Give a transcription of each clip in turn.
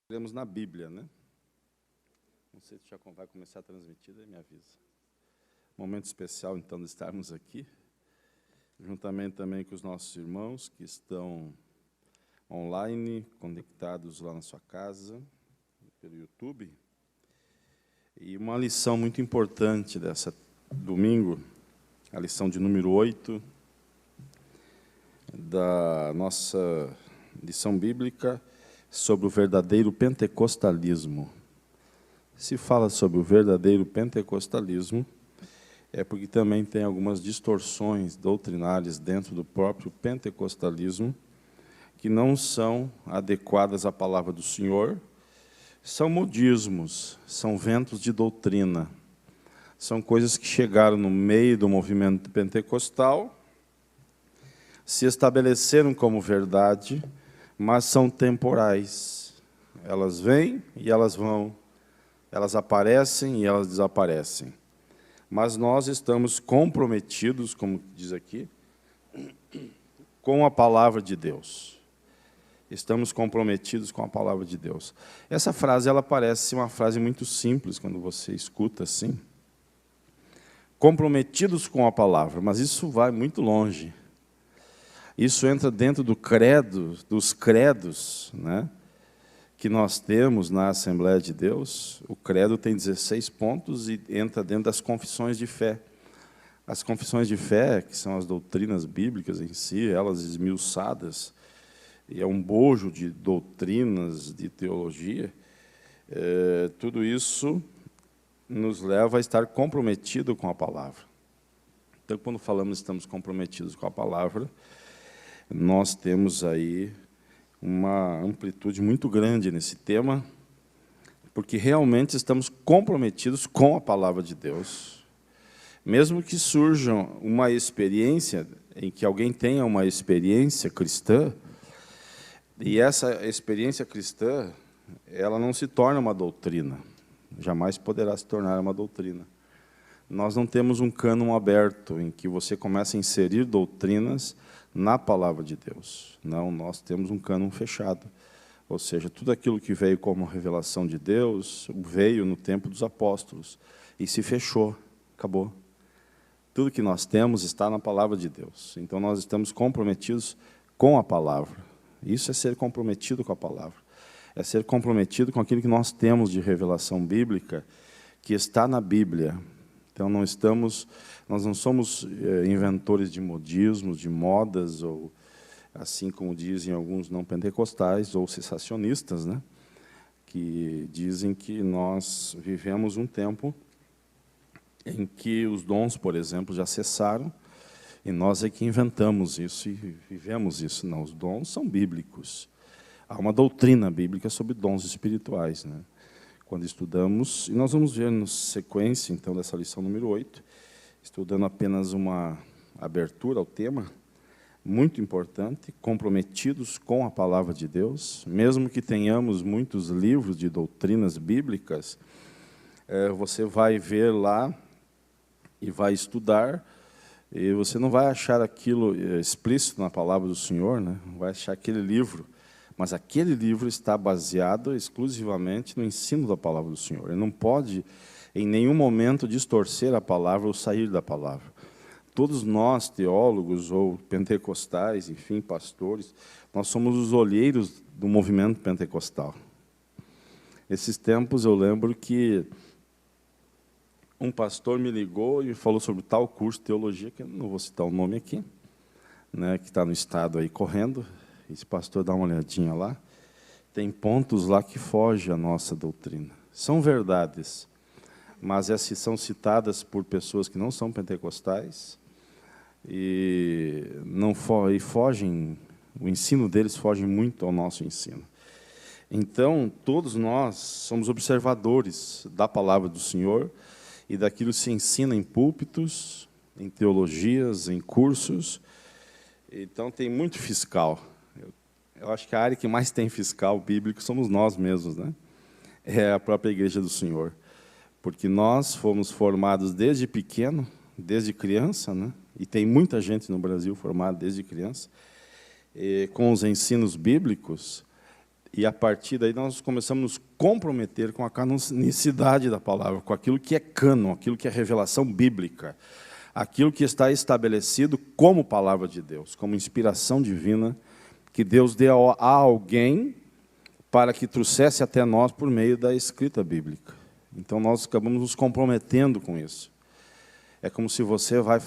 Cremos na Bíblia, né? Não sei se já vai começar a transmitir, aí me avisa. Momento especial, então, de estarmos aqui, juntamente também com os nossos irmãos que estão online, conectados lá na sua casa, pelo YouTube. E uma lição muito importante dessa domingo, a lição de número 8, da nossa lição bíblica, sobre o verdadeiro pentecostalismo. Se fala sobre o verdadeiro pentecostalismo, é porque também tem algumas distorções doutrinárias dentro do próprio pentecostalismo que não são adequadas à palavra do Senhor, são modismos, são ventos de doutrina, são coisas que chegaram no meio do movimento pentecostal, se estabeleceram como verdade, mas são temporais. Elas vêm e elas vão, elas aparecem e elas desaparecem. Mas nós estamos comprometidos, como diz aqui, com a palavra de Deus. Estamos comprometidos com a palavra de Deus. Essa frase, ela parece uma frase muito simples, quando você escuta assim. Comprometidos com a palavra, mas isso vai muito longe. Isso entra dentro do credo, dos credos, né, que nós temos na Assembleia de Deus. O credo tem 16 pontos e entra dentro das confissões de fé. As confissões de fé, que são as doutrinas bíblicas em si, elas esmiuçadas, e é um bojo de doutrinas, de teologia, tudo isso nos leva a estar comprometido com a palavra. Então, quando falamos estamos comprometidos com a palavra, nós temos aí uma amplitude muito grande nesse tema, porque realmente estamos comprometidos com a palavra de Deus. Mesmo que surja uma experiência, em que alguém tenha uma experiência cristã, e essa experiência cristã, ela não se torna uma doutrina, jamais poderá se tornar uma doutrina. Nós não temos um cânon aberto, em que você começa a inserir doutrinas na palavra de Deus. Não, nós temos um cânon fechado. Ou seja, tudo aquilo que veio como revelação de Deus, veio no tempo dos apóstolos, e se fechou, acabou. Tudo que nós temos está na palavra de Deus. Então, nós estamos comprometidos com a palavra. Isso é ser comprometido com a palavra. É ser comprometido com aquilo que nós temos de revelação bíblica, que está na Bíblia. Então, nós não somos inventores de modismos, de modas, ou assim como dizem alguns não pentecostais, ou cessacionistas, né, que dizem que nós vivemos um tempo em que os dons, por exemplo, já cessaram, e nós é que inventamos isso e vivemos isso. Não, os dons são bíblicos. Há uma doutrina bíblica sobre dons espirituais, né? Quando estudamos, e nós vamos ver na sequência, então, dessa lição número 8, estudando apenas uma abertura ao tema, muito importante, comprometidos com a palavra de Deus, mesmo que tenhamos muitos livros de doutrinas bíblicas, você vai ver lá e vai estudar, e você não vai achar aquilo explícito na palavra do Senhor, né? Não vai achar aquele livro, mas aquele livro está baseado exclusivamente no ensino da palavra do Senhor. Ele não pode, em nenhum momento, distorcer a palavra ou sair da palavra. Todos nós, teólogos ou pentecostais, enfim, pastores, nós somos os olheiros do movimento pentecostal. Esses tempos eu lembro que um pastor me ligou e falou sobre tal curso de teologia, que eu não vou citar o nome aqui, né, que está no estado aí correndo. Esse pastor dá uma olhadinha lá, tem pontos lá que fogem à nossa doutrina. São verdades, mas essas são citadas por pessoas que não são pentecostais e fogem, o ensino deles foge muito ao nosso ensino. Então, todos nós somos observadores da palavra do Senhor e daquilo que se ensina em púlpitos, em teologias, em cursos. Então, tem muito fiscal. Eu acho que a área que mais tem fiscal bíblico somos nós mesmos, né? É a própria Igreja do Senhor. Porque nós fomos formados desde pequeno, desde criança, né? E tem muita gente no Brasil formada desde criança, com os ensinos bíblicos, E a partir daí nós começamos a nos comprometer com a canonicidade da palavra, com aquilo que é cânon, aquilo que é revelação bíblica, aquilo que está estabelecido como palavra de Deus, como inspiração divina, que Deus deu a alguém para que trouxesse até nós por meio da escrita bíblica. Então nós acabamos nos comprometendo com isso. É como se você vai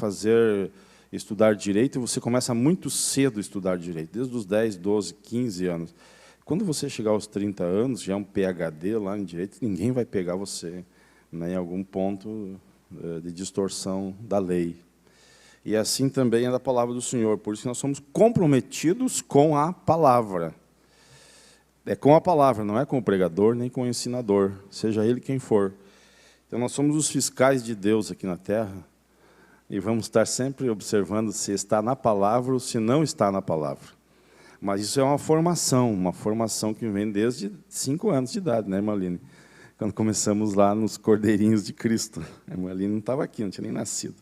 estudar direito e você começa muito cedo a estudar direito, desde os 10, 12, 15 anos. Quando você chegar aos 30 anos, já é um PhD lá em direito, ninguém vai pegar você, né, em algum ponto de distorção da lei. E assim também é da palavra do Senhor, por isso que nós somos comprometidos com a palavra. É com a palavra, não é com o pregador, nem com o ensinador, seja ele quem for. Então nós somos os fiscais de Deus aqui na terra, e vamos estar sempre observando se está na palavra ou se não está na palavra. Mas isso é uma formação que vem desde 5 anos de idade, né, irmã Aline? Quando começamos lá nos Cordeirinhos de Cristo. A irmã Aline não estava aqui, não tinha nem nascido.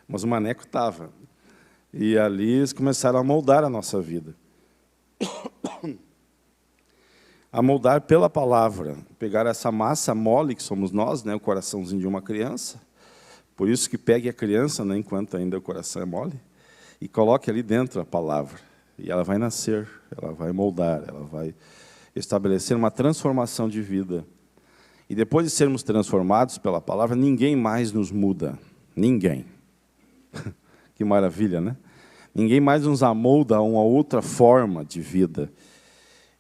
Mas o Maneco estava. E ali eles começaram a moldar a nossa vida. A moldar pela palavra. Pegar essa massa mole que somos nós, né, o coraçãozinho de uma criança. Por isso que pegue a criança, né, enquanto ainda o coração é mole, e coloque ali dentro a palavra. E ela vai nascer, ela vai moldar, ela vai estabelecer uma transformação de vida. E depois de sermos transformados pela palavra, ninguém mais nos muda. Ninguém. Que maravilha, né? Ninguém mais nos amolda a uma outra forma de vida.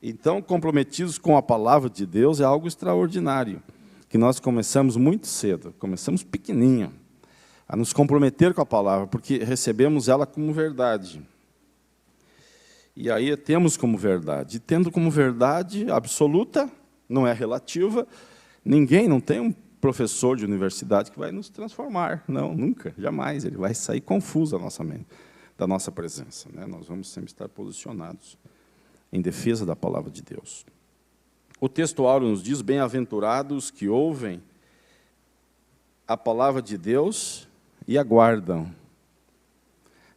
Então, comprometidos com a palavra de Deus é algo extraordinário, que nós começamos muito cedo, começamos pequenininho, a nos comprometer com a palavra, porque recebemos ela como verdade. E aí temos como verdade. E tendo como verdade absoluta, não é relativa, não tem um professor de universidade que vai nos transformar. Não, nunca, jamais. Ele vai sair confuso da nossa mente, da nossa presença, né? Nós vamos sempre estar posicionados em defesa da palavra de Deus. O texto áureo nos diz, bem-aventurados que ouvem a palavra de Deus e aguardam.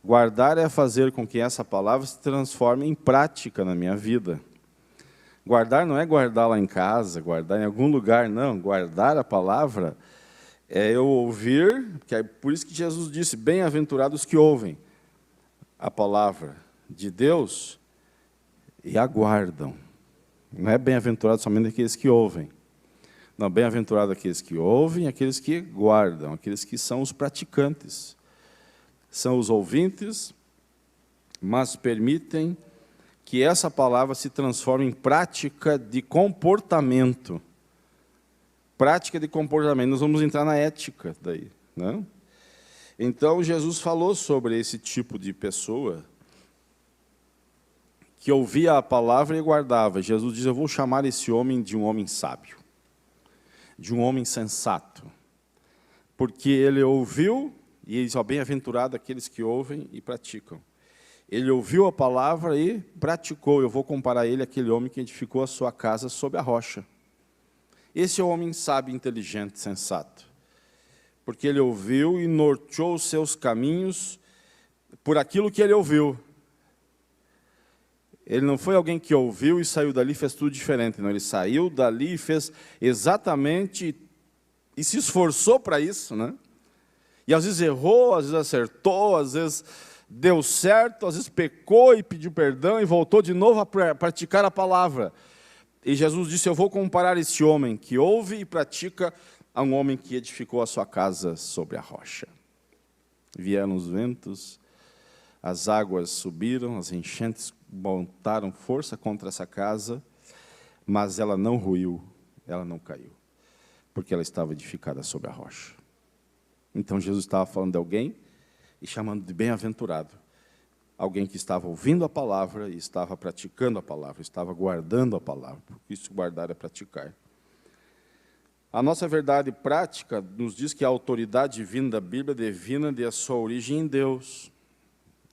Guardar é fazer com que essa palavra se transforme em prática na minha vida. Guardar não é guardar lá em casa, guardar em algum lugar, não. Guardar a palavra é eu ouvir, que é por isso que Jesus disse, bem-aventurados que ouvem a palavra de Deus e aguardam. Não é bem-aventurado somente aqueles que ouvem. Não, bem-aventurado aqueles que ouvem, aqueles que guardam, aqueles que são os praticantes. São os ouvintes, mas permitem que essa palavra se transforme em prática de comportamento. Prática de comportamento. Nós vamos entrar na ética daí, né? Então, Jesus falou sobre esse tipo de pessoa que ouvia a palavra e guardava. Jesus diz, eu vou chamar esse homem de um homem sábio, de um homem sensato, porque ele ouviu. E ele diz, bem-aventurado aqueles que ouvem e praticam. Ele ouviu a palavra e praticou. Eu vou comparar ele àquele homem que edificou a sua casa sob a rocha. Esse é o homem sábio, inteligente, sensato. Porque ele ouviu e norteou os seus caminhos por aquilo que ele ouviu. Ele não foi alguém que ouviu e saiu dali e fez tudo diferente. Não, ele saiu dali e fez exatamente, e se esforçou para isso, né? E às vezes errou, às vezes acertou, às vezes deu certo, às vezes pecou e pediu perdão e voltou de novo a praticar a palavra. E Jesus disse, eu vou comparar esse homem que ouve e pratica a um homem que edificou a sua casa sobre a rocha. Vieram os ventos, as águas subiram, as enchentes montaram força contra essa casa, mas ela não ruiu, ela não caiu, porque ela estava edificada sobre a rocha. Então, Jesus estava falando de alguém e chamando de bem-aventurado. Alguém que estava ouvindo a palavra e estava praticando a palavra, estava guardando a palavra. Porque isso, guardar, é praticar. A nossa verdade prática nos diz que a autoridade divina da Bíblia devina de a sua origem em Deus.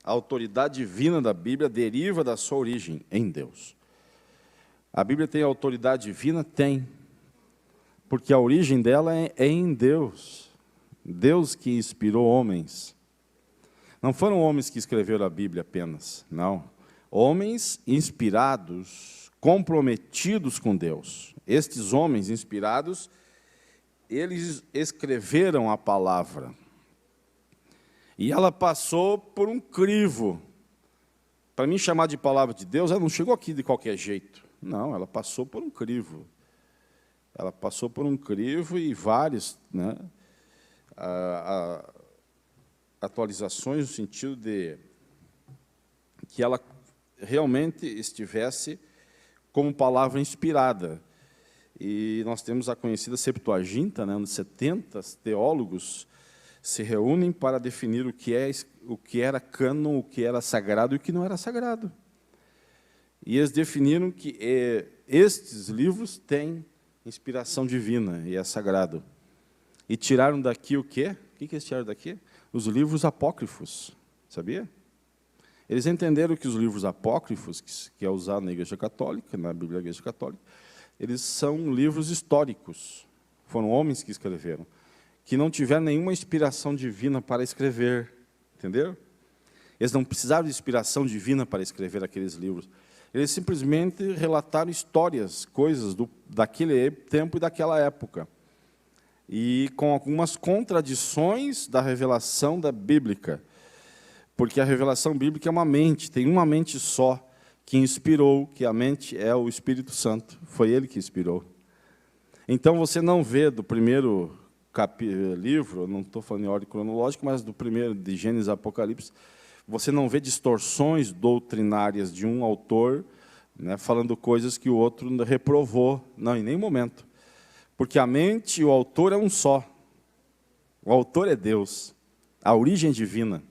A autoridade divina da Bíblia deriva da sua origem em Deus. A Bíblia tem autoridade divina? Tem. Porque a origem dela é em Deus. Deus que inspirou homens. Não foram homens que escreveram a Bíblia apenas, não. Homens inspirados comprometidos com Deus. Estes homens inspirados, eles escreveram a palavra. E ela passou por um crivo. Para mim chamar de palavra de Deus, ela não chegou aqui de qualquer jeito. Não, ela passou por um crivo. Ela passou por um crivo e várias, né, atualizações no sentido de que ela realmente estivesse como palavra inspirada. E nós temos a conhecida Septuaginta, né, onde 70 teólogos se reúnem para definir o que era cânon, o que era sagrado e o que não era sagrado. E eles definiram que estes livros têm inspiração divina e é sagrado. E tiraram daqui o quê? O que eles tiraram daqui? Os livros apócrifos, sabia? Eles entenderam que os livros apócrifos, que é usado na Igreja Católica, na Bíblia da Igreja Católica, eles são livros históricos. Foram homens que escreveram, que não tiveram nenhuma inspiração divina para escrever, entendeu? Eles não precisavam de inspiração divina para escrever aqueles livros. Eles simplesmente relataram histórias, coisas daquele tempo e daquela época. E com algumas contradições da revelação da bíblica. Porque a revelação bíblica é uma mente, tem uma mente só, que inspirou, que a mente é o Espírito Santo. Foi ele que inspirou. Então, você não vê do primeiro livro, não estou falando em ordem cronológica, mas do primeiro, de Gênesis a Apocalipse, você não vê distorções doutrinárias de um autor, né, falando coisas que o outro reprovou. Não, em nenhum momento. Porque a mente e o autor é um só. O autor é Deus. A origem é divina.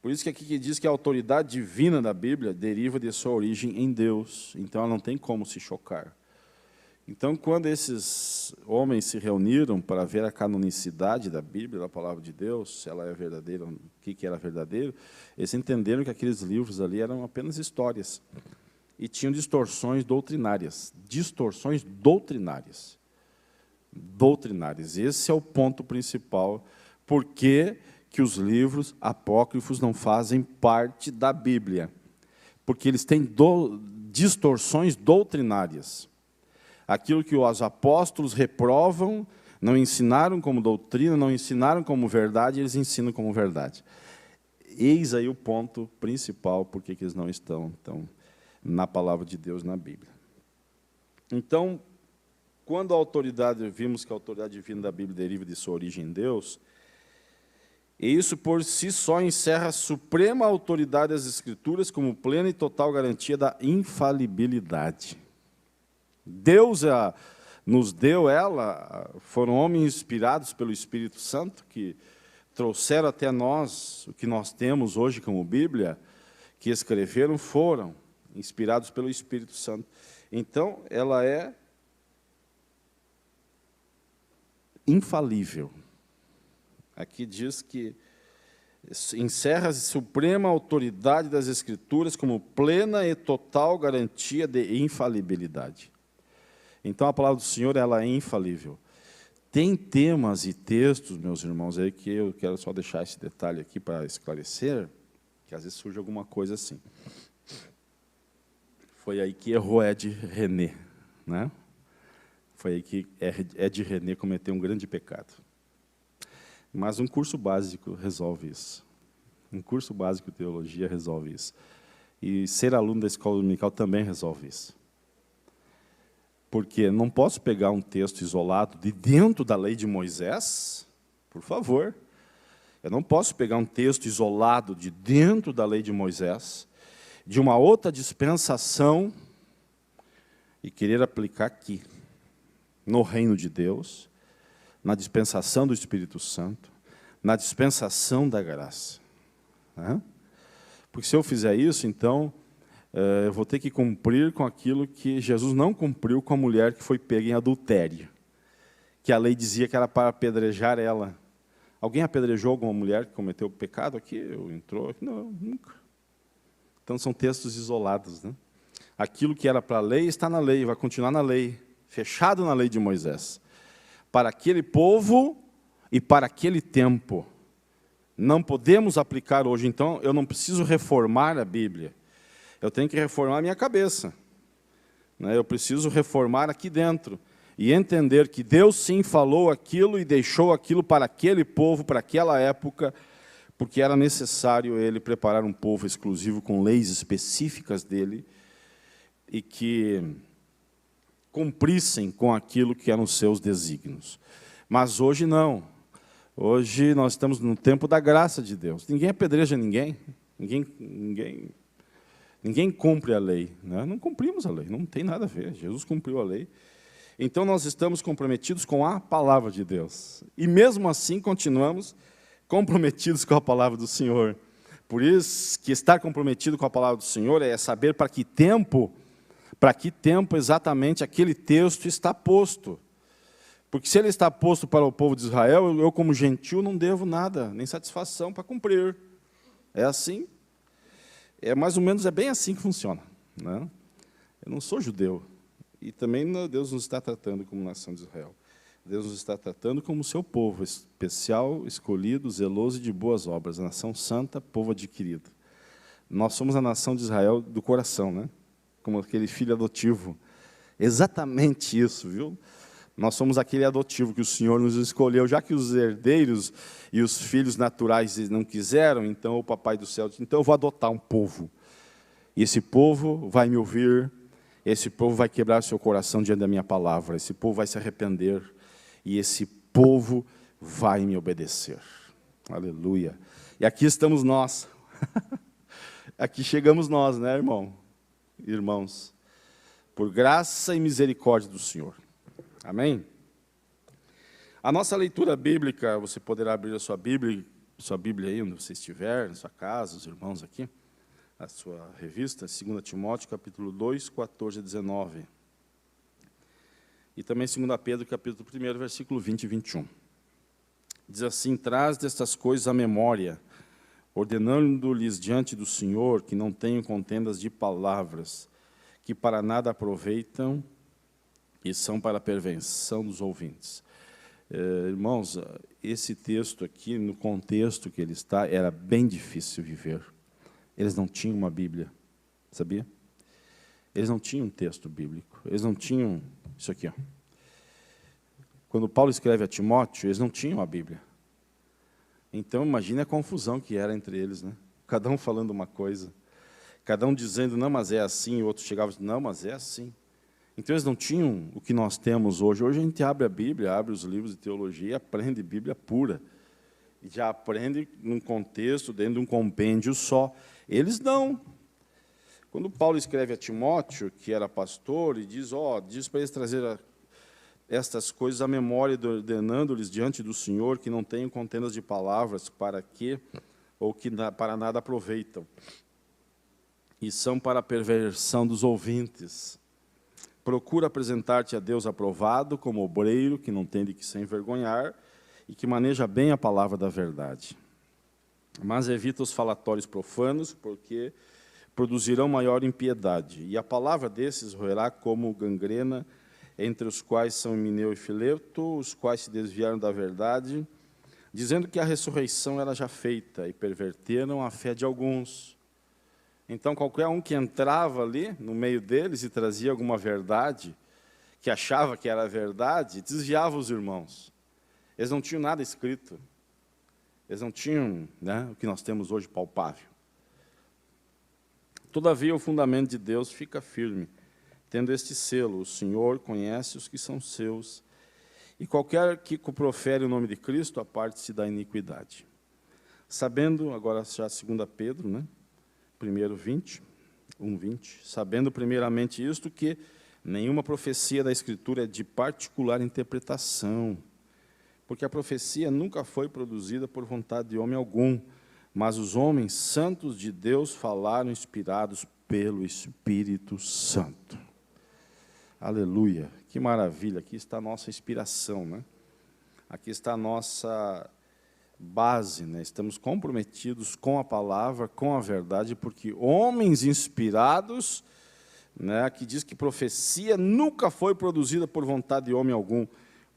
Por isso que aqui que diz que a autoridade divina da Bíblia deriva de sua origem em Deus. Então, ela não tem como se chocar. Então, quando esses homens se reuniram para ver a canonicidade da Bíblia, da palavra de Deus, se ela é verdadeira, o que era verdadeiro, eles entenderam que aqueles livros ali eram apenas histórias. E tinham distorções doutrinárias. Distorções doutrinárias. Doutrinárias. Esse é o ponto principal. Por que que os livros apócrifos não fazem parte da Bíblia? Porque eles têm distorções doutrinárias. Aquilo que os apóstolos reprovam, não ensinaram como doutrina, não ensinaram como verdade, eles ensinam como verdade. Eis aí o ponto principal, porque eles não estão na palavra de Deus, na Bíblia. Então, quando a autoridade, vimos que a autoridade divina da Bíblia deriva de sua origem em Deus, e isso por si só encerra a suprema autoridade das Escrituras como plena e total garantia da infalibilidade. Deus nos deu ela, foram homens inspirados pelo Espírito Santo, que trouxeram até nós o que nós temos hoje como Bíblia, que escreveram, foram inspirados pelo Espírito Santo. Então, ela é infalível. Aqui diz que encerra a suprema autoridade das Escrituras como plena e total garantia de infalibilidade. Então, a palavra do Senhor, ela é infalível. Tem temas e textos, meus irmãos, aí que eu quero só deixar esse detalhe aqui para esclarecer, que às vezes surge alguma coisa assim. Foi aí que errou Ed René, né? Foi aí que Ed René cometeu um grande pecado. Mas um curso básico resolve isso. Um curso básico de teologia resolve isso. E ser aluno da escola dominical também resolve isso. Porque não posso pegar um texto isolado de dentro da lei de Moisés, por favor. Eu não posso pegar um texto isolado de dentro da lei de Moisés, de uma outra dispensação, e querer aplicar aqui, no reino de Deus, na dispensação do Espírito Santo, na dispensação da graça. Porque se eu fizer isso, então, eu vou ter que cumprir com aquilo que Jesus não cumpriu com a mulher que foi pega em adultério, que a lei dizia que era para apedrejar ela. Alguém apedrejou alguma mulher que cometeu pecado aqui? Ou entrou aqui? Não, nunca. Então, são textos isolados, né? Aquilo que era para a lei está na lei, vai continuar na lei, fechado na lei de Moisés. Para aquele povo e para aquele tempo. Não podemos aplicar hoje, então, eu não preciso reformar a Bíblia. Eu tenho que reformar a minha cabeça. né? Eu preciso reformar aqui dentro e entender que Deus sim falou aquilo e deixou aquilo para aquele povo, para aquela época, porque era necessário Ele preparar um povo exclusivo com leis específicas dEle e que cumprissem com aquilo que eram os seus desígnios. Mas hoje não. Hoje nós estamos no tempo da graça de Deus. Ninguém apedreja ninguém. Ninguém cumpre a lei, né? Não cumprimos a lei, não tem nada a ver. Jesus cumpriu a lei. Então nós estamos comprometidos com a palavra de Deus. E mesmo assim continuamos comprometidos com a palavra do Senhor. Por isso que estar comprometido com a palavra do Senhor é saber para que tempo exatamente aquele texto está posto. Porque se ele está posto para o povo de Israel, eu como gentil não devo nada, nem satisfação para cumprir. É assim. É mais ou menos, é bem assim que funciona, né? Eu não sou judeu. E também Deus nos está tratando como nação de Israel. Deus nos está tratando como seu povo, especial, escolhido, zeloso e de boas obras. A nação santa, povo adquirido. Nós somos a nação de Israel do coração, né? Como aquele filho adotivo. Exatamente isso, viu? Nós somos aquele adotivo que o Senhor nos escolheu, já que os herdeiros e os filhos naturais não quiseram, então o Papai do céu disse, então eu vou adotar um povo. E esse povo vai me ouvir, esse povo vai quebrar seu coração diante da minha palavra, esse povo vai se arrepender, e esse povo vai me obedecer. Aleluia. E aqui estamos nós. Aqui chegamos nós, né, irmãos? Por graça e misericórdia do Senhor. Amém? A nossa leitura bíblica, você poderá abrir a sua Bíblia aí onde você estiver, na sua casa, os irmãos aqui, a sua revista, 2 Timóteo, capítulo 2, 14 a 19. E também 2 Pedro, capítulo 1, versículo 20 e 21. Diz assim, traz destas coisas a memória, ordenando-lhes diante do Senhor que não tenham contendas de palavras, que para nada aproveitam e são para a pervenção dos ouvintes. Irmãos, esse texto aqui, no contexto que ele está, era bem difícil viver. Eles não tinham uma Bíblia, sabia? Eles não tinham um texto bíblico, eles não tinham isso aqui. Ó. Quando Paulo escreve a Timóteo, eles não tinham a Bíblia. Então, imagine a confusão que era entre eles, né? Cada um falando uma coisa, cada um dizendo, não, mas é assim, e o outro chegava e dizia, não, mas é assim. Então, eles não tinham o que nós temos hoje. Hoje a gente abre a Bíblia, abre os livros de teologia e aprende Bíblia pura. E já aprende num contexto, dentro de um compêndio só. Eles não. Quando Paulo escreve a Timóteo, que era pastor, e diz para eles trazer estas coisas à memória, ordenando-lhes diante do Senhor, que não tenham contendas de palavras, para que, ou que para nada aproveitam. E são para a perversão dos ouvintes. Procura apresentar-te a Deus aprovado, como obreiro, que não tem de que se envergonhar, e que maneja bem a palavra da verdade. Mas evita os falatórios profanos, porque produzirão maior impiedade. E a palavra desses roerá como gangrena, entre os quais são Himeneu e Fileto, os quais se desviaram da verdade, dizendo que a ressurreição era já feita, e perverteram a fé de alguns. Então, qualquer um que entrava ali, no meio deles, e trazia alguma verdade, que achava que era verdade, desviava os irmãos. Eles não tinham nada escrito. Eles não tinham, né, o que nós temos hoje palpável. Todavia, o fundamento de Deus fica firme, tendo este selo, o Senhor conhece os que são seus, e qualquer que profere o nome de Cristo, aparte-se da iniquidade. Sabendo, agora já 2 Pedro, né? 1:20, sabendo primeiramente isto, que nenhuma profecia da Escritura é de particular interpretação, porque a profecia nunca foi produzida por vontade de homem algum, mas os homens santos de Deus falaram inspirados pelo Espírito Santo. Aleluia, que maravilha, aqui está a nossa inspiração, né? Aqui está a nossa base, né? Estamos comprometidos com a palavra, com a verdade, porque homens inspirados, né, que diz que profecia nunca foi produzida por vontade de homem algum,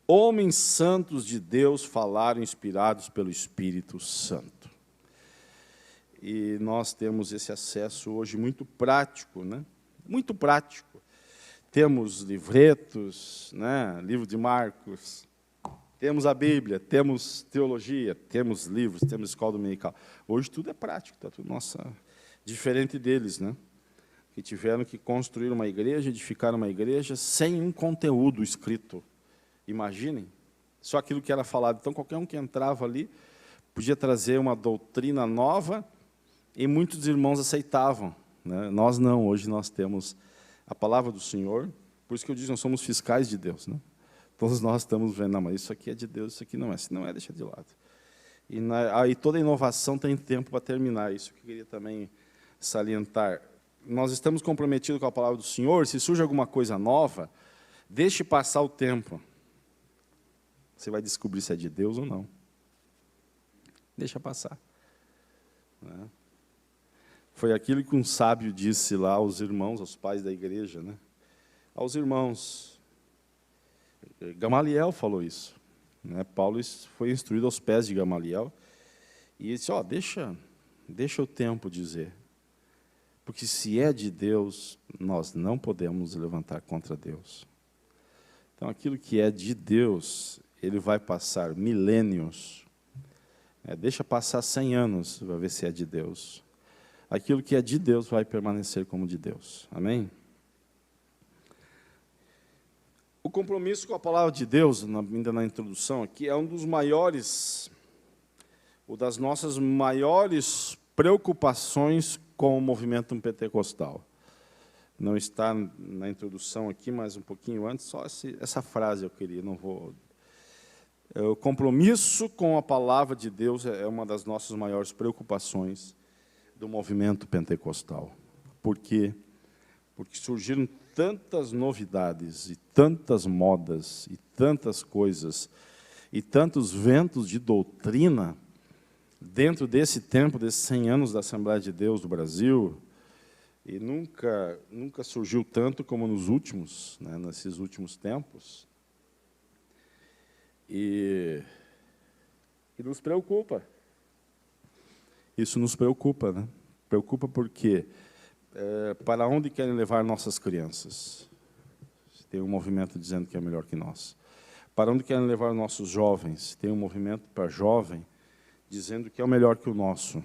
homens santos de Deus falaram inspirados pelo Espírito Santo. E nós temos esse acesso hoje muito prático, né? Muito prático. temos livretos, né? Livro de Marcos, temos a Bíblia, temos teologia, temos livros, temos escola dominical. Hoje tudo é prático, está tudo, nossa, diferente deles, né? Que tiveram que construir uma igreja, edificar uma igreja, sem um conteúdo escrito. Imaginem, só aquilo que era falado. Então, qualquer um que entrava ali podia trazer uma doutrina nova e muitos irmãos aceitavam, né? Nós não, hoje nós temos a palavra do Senhor, por isso que eu digo, nós somos fiscais de Deus, né? Todos nós estamos vendo, não, mas isso aqui é de Deus, isso aqui não é, se não é, deixa de lado. E aí toda inovação tem tempo para terminar, isso que eu queria também salientar. Nós estamos comprometidos com a palavra do Senhor, se surge alguma coisa nova, deixe passar o tempo. Você vai descobrir se é de Deus ou não. Deixa passar. Né? Foi aquilo que um sábio disse lá aos irmãos, aos pais da igreja, né? Aos irmãos. Gamaliel falou isso. Né? Paulo foi instruído aos pés de Gamaliel. E ele disse, ó, deixa o tempo dizer. Porque se é de Deus, nós não podemos levantar contra Deus. Então, aquilo que é de Deus, ele vai passar milênios. Deixa passar 100 anos, vai ver se é de Deus. Aquilo que é de Deus vai permanecer como de Deus. Amém? O compromisso com a palavra de Deus, ainda na introdução aqui, é um dos maiores, ou das nossas maiores preocupações com o movimento pentecostal. Não está na introdução aqui, mas um pouquinho antes, só essa frase eu queria, não vou... O compromisso com a palavra de Deus é uma das nossas maiores preocupações do movimento pentecostal. Por quê? Porque surgiram tantas novidades, e tantas modas, e tantas coisas, e tantos ventos de doutrina, dentro desse tempo, desses 100 anos da Assembleia de Deus do Brasil, e nunca surgiu tanto como nos últimos, né, nesses últimos tempos. E nos preocupa. Isso nos preocupa, né? Preocupa porque para onde querem levar nossas crianças? Tem um movimento dizendo que é melhor que nós. Para onde querem levar nossos jovens? Tem um movimento para jovem dizendo que é o melhor que o nosso.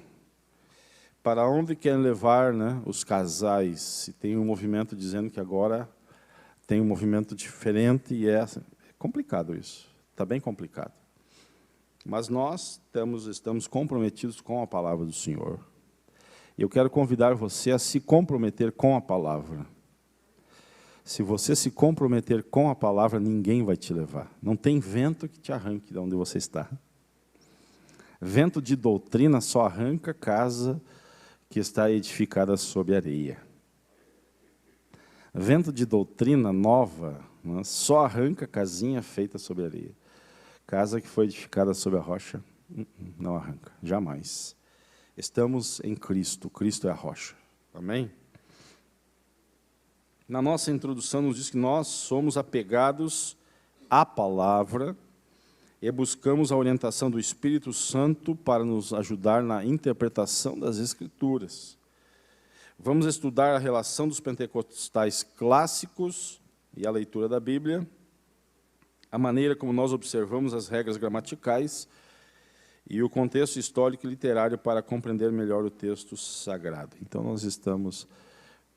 Para onde querem levar, né, os casais? Tem um movimento dizendo que agora tem um movimento diferente e é complicado isso. Está bem complicado. Mas nós estamos comprometidos com a palavra do Senhor. Eu quero convidar você a se comprometer com a palavra. Se você se comprometer com a palavra, ninguém vai te levar. Não tem vento que te arranque de onde você está. Vento de doutrina só arranca casa que está edificada sob areia. Vento de doutrina nova, né, só arranca casinha feita sob areia. Casa que foi edificada sobre a rocha, não arranca, jamais. Estamos em Cristo, Cristo é a rocha. Amém? Na nossa introdução nos diz que nós somos apegados à palavra e buscamos a orientação do Espírito Santo para nos ajudar na interpretação das Escrituras. Vamos estudar a relação dos pentecostais clássicos e a leitura da Bíblia, a maneira como nós observamos as regras gramaticais e o contexto histórico e literário para compreender melhor o texto sagrado. Então, nós estamos,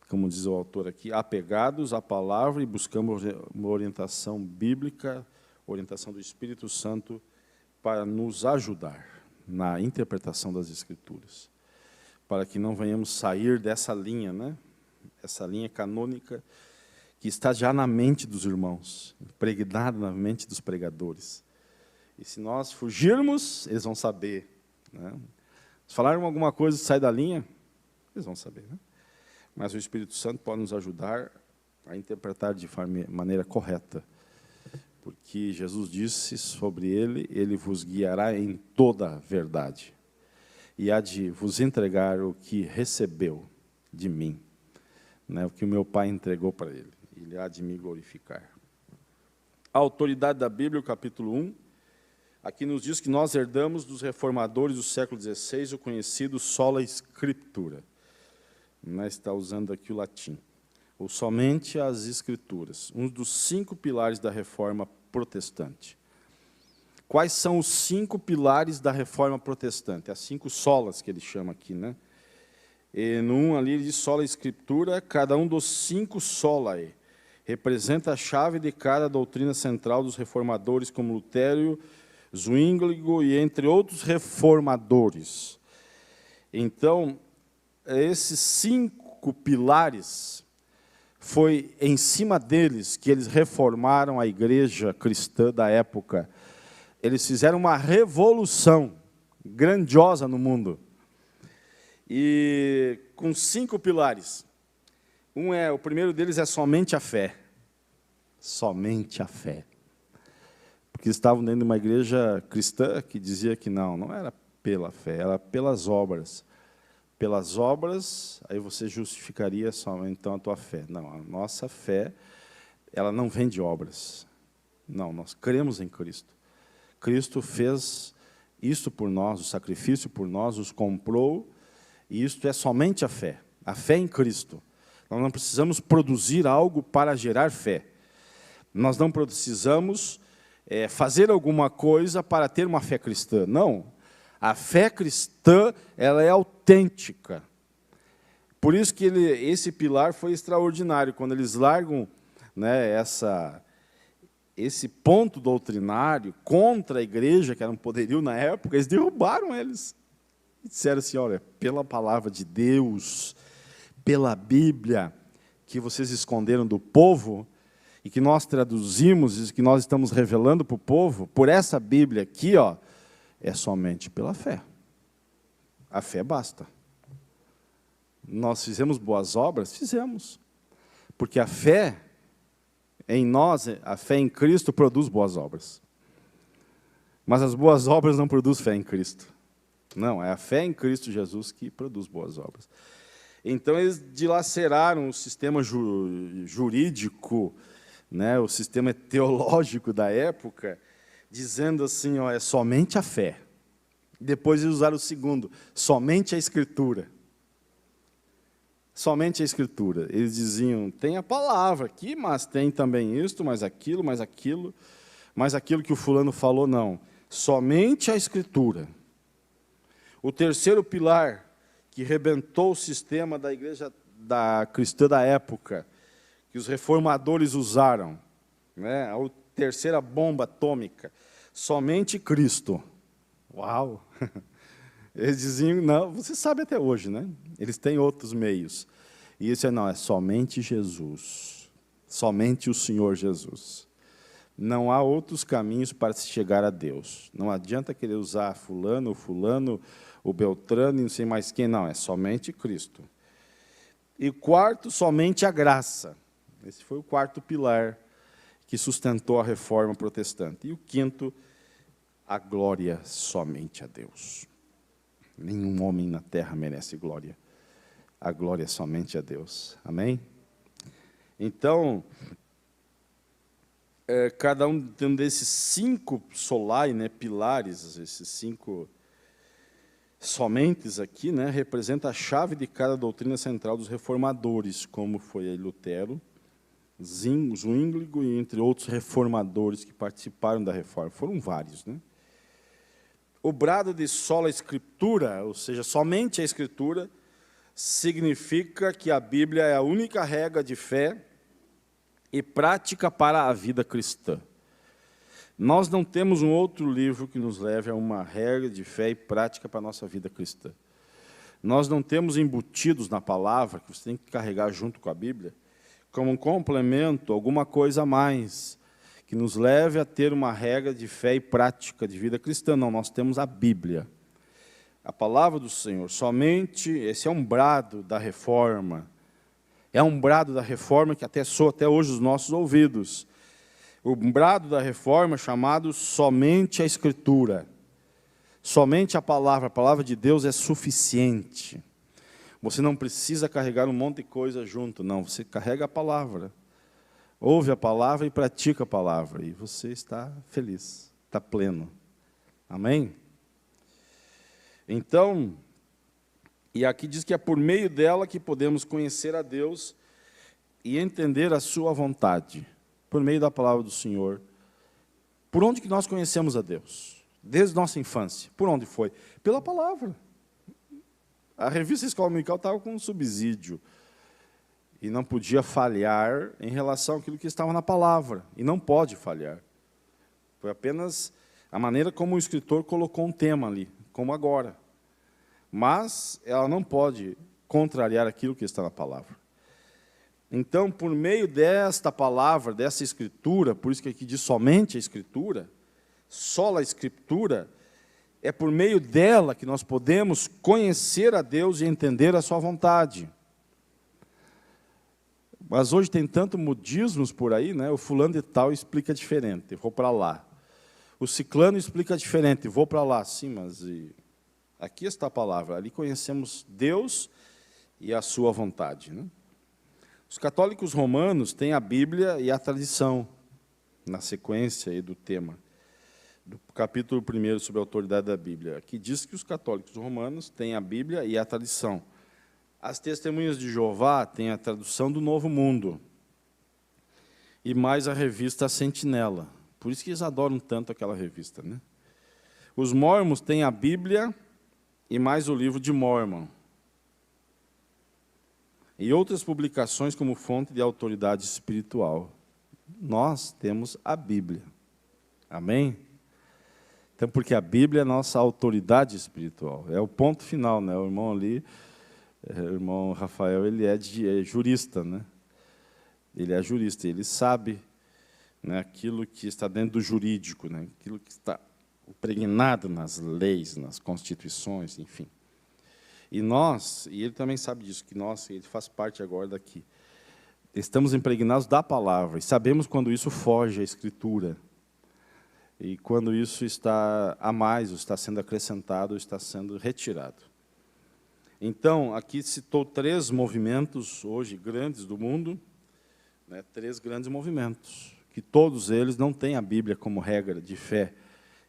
como diz o autor aqui, apegados à palavra e buscamos uma orientação bíblica, orientação do Espírito Santo para nos ajudar na interpretação das Escrituras, para que não venhamos sair dessa linha, né? Essa linha canônica que está já na mente dos irmãos, impregnada na mente dos pregadores. E se nós fugirmos, eles vão saber. Né? Se falarem alguma coisa e sai da linha, eles vão saber. Né? Mas o Espírito Santo pode nos ajudar a interpretar de maneira correta. Porque Jesus disse sobre ele vos guiará em toda a verdade. E há de vos entregar o que recebeu de mim, né? O que o meu Pai entregou para ele. Ele há de me glorificar. A autoridade da Bíblia, o capítulo 1, aqui nos diz que nós herdamos dos reformadores do século XVI o conhecido sola scriptura. Está usando aqui o latim. ou somente as Escrituras, um dos 5 pilares da Reforma Protestante. Quais são os 5 pilares da Reforma Protestante? As 5 solas que ele chama aqui, né? E no 1 ali ele diz sola Escritura, cada um dos 5 solae representa a chave de cada doutrina central dos reformadores, como Lutero, Zwingligo e entre outros reformadores. Então, esses 5 pilares, foi em cima deles que eles reformaram a igreja cristã da época. Eles fizeram uma revolução grandiosa no mundo. E com 5 pilares. O primeiro deles é somente a fé. Somente a fé. Porque estavam dentro de uma igreja cristã que dizia que não era pela fé, era pelas obras. Pelas obras, aí você justificaria só então a tua fé. Não, a nossa fé, ela não vem de obras. Não, nós cremos em Cristo. Cristo fez isto por nós, o sacrifício por nós, os comprou, e isto é somente a fé em Cristo. Nós não precisamos produzir algo para gerar fé. Nós não precisamos fazer alguma coisa para ter uma fé cristã. Não. A fé cristã, ela é autêntica. Por isso que esse pilar foi extraordinário. Quando eles largam, né, esse ponto doutrinário contra a igreja, que era um poderio na época, eles derrubaram eles. E disseram assim, olha, pela palavra de Deus, pela Bíblia, que vocês esconderam do povo, e que nós traduzimos, e que nós estamos revelando para o povo, por essa Bíblia aqui, é somente pela fé. A fé basta. Nós fizemos boas obras? Fizemos. Porque a fé em nós, a fé em Cristo produz boas obras. Mas as boas obras não produzem fé em Cristo. Não, é a fé em Cristo Jesus que produz boas obras. Então, eles dilaceraram o sistema jurídico, né, o sistema teológico da época, dizendo assim, é somente a fé. Depois eles usaram o segundo, somente a Escritura. Somente a Escritura. Eles diziam, tem a palavra aqui, mas tem também isto, mais aquilo, mais aquilo, mais aquilo que o fulano falou, não. Somente a Escritura. O terceiro pilar, que rebentou o sistema da igreja cristã da época, que os reformadores usaram, né, a terceira bomba atômica, somente Cristo. Uau! Eles diziam, não, você sabe até hoje, né? Eles têm outros meios. E isso é somente Jesus. Somente o Senhor Jesus. Não há outros caminhos para se chegar a Deus. Não adianta querer usar fulano, o Beltrano e não sei mais quem, não, é somente Cristo. E quarto, somente a graça. Esse foi o quarto pilar que sustentou a reforma protestante. E o quinto, a glória somente a Deus. Nenhum homem na terra merece glória. A glória é somente a Deus. Amém? Então, cada um desses 5 solai, né, pilares, esses 5 somentes aqui, né, representa a chave de cada doutrina central dos reformadores, como foi aí Lutero, Zwingligo e entre outros reformadores que participaram da reforma. Foram vários, né? O brado de sola Escritura, ou seja, somente a Escritura, significa que a Bíblia é a única regra de fé e prática para a vida cristã. Nós não temos um outro livro que nos leve a uma regra de fé e prática para a nossa vida cristã. Nós não temos embutidos na palavra, que você tem que carregar junto com a Bíblia, como um complemento, alguma coisa a mais, que nos leve a ter uma regra de fé e prática de vida cristã. Não, nós temos a Bíblia, a palavra do Senhor. Somente, esse é um brado da reforma. É um brado da reforma que soa até hoje os nossos ouvidos. O brado da reforma chamado somente a Escritura. Somente a palavra de Deus é suficiente. Você não precisa carregar um monte de coisa junto, não. Você carrega a palavra. Ouve a palavra e pratica a palavra. E você está feliz, está pleno. Amém? Então, e aqui diz que é por meio dela que podemos conhecer a Deus e entender a sua vontade, por meio da palavra do Senhor. Por onde que nós conhecemos a Deus? Desde nossa infância. Por onde foi? Pela palavra. A revista Escola Dominical estava com um subsídio. E não podia falhar em relação àquilo que estava na palavra. E não pode falhar. Foi apenas a maneira como o escritor colocou um tema ali, como agora. Mas ela não pode contrariar aquilo que está na palavra. Então, por meio desta palavra, dessa escritura, por isso que aqui diz somente a escritura, sola a escritura, é por meio dela que nós podemos conhecer a Deus e entender a sua vontade. Mas hoje tem tanto modismos por aí, né? O fulano de tal explica diferente, vou para lá. O ciclano explica diferente, vou para lá. Sim, mas aqui está a palavra, ali conhecemos Deus e a sua vontade, né? Os católicos romanos têm a Bíblia e a tradição, na sequência aí do tema, do capítulo 1 sobre a autoridade da Bíblia. Aqui diz que os católicos romanos têm a Bíblia e a tradição. As testemunhas de Jeová têm a tradução do Novo Mundo, e mais a revista Sentinela. Por isso que eles adoram tanto aquela revista, né? Os mórmons têm a Bíblia e mais o livro de Mórmon. E outras publicações como fonte de autoridade espiritual. Nós temos a Bíblia. Amém? Então, porque a Bíblia é a nossa autoridade espiritual. É o ponto final, né? O irmão ali, o irmão Rafael, ele é jurista, né? Ele é jurista, ele sabe, né, aquilo que está dentro do jurídico, né? Aquilo que está impregnado nas leis, nas constituições, enfim. E nós, e ele também sabe disso, que nós, ele faz parte agora daqui, estamos impregnados da palavra, e sabemos quando isso foge à Escritura, e quando isso está a mais, ou está sendo acrescentado, ou está sendo retirado. Então, aqui citou 3 movimentos, hoje, grandes do mundo, né, 3 grandes movimentos, que todos eles não têm a Bíblia como regra de fé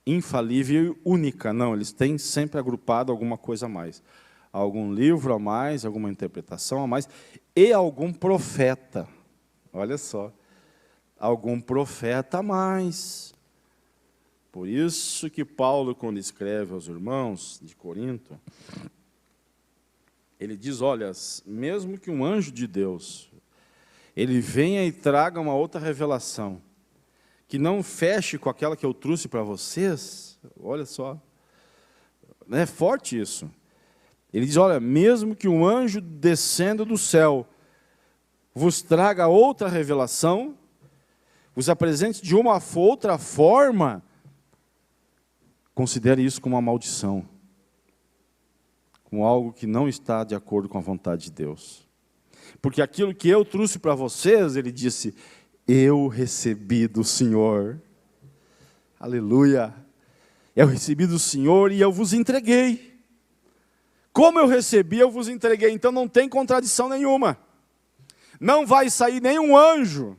infalível e única, não, eles têm sempre agrupado alguma coisa a mais. Algum livro a mais, alguma interpretação a mais, e algum profeta. Olha só, algum profeta a mais. Por isso que Paulo, quando escreve aos irmãos de Corinto, ele diz, olha, mesmo que um anjo de Deus, ele venha e traga uma outra revelação, que não feche com aquela que eu trouxe para vocês, olha só, é forte isso. Ele diz, olha, mesmo que um anjo descendo do céu vos traga outra revelação, vos apresente de uma outra forma, considere isso como uma maldição, como algo que não está de acordo com a vontade de Deus. Porque aquilo que eu trouxe para vocês, ele disse, eu recebi do Senhor. Aleluia! Eu recebi do Senhor e eu vos entreguei. Como eu recebi, eu vos entreguei. Então não tem contradição nenhuma. Não vai sair nenhum anjo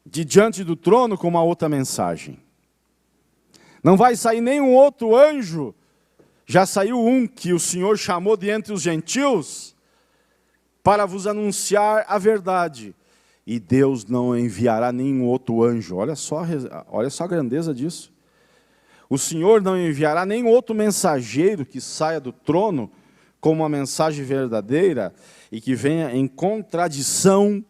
de diante do trono com uma outra mensagem. Não vai sair nenhum outro anjo. Já saiu um que o Senhor chamou de entre os gentios para vos anunciar a verdade. E Deus não enviará nenhum outro anjo. Olha só a grandeza disso. O Senhor não enviará nem outro mensageiro que saia do trono com uma mensagem verdadeira e que venha em contradição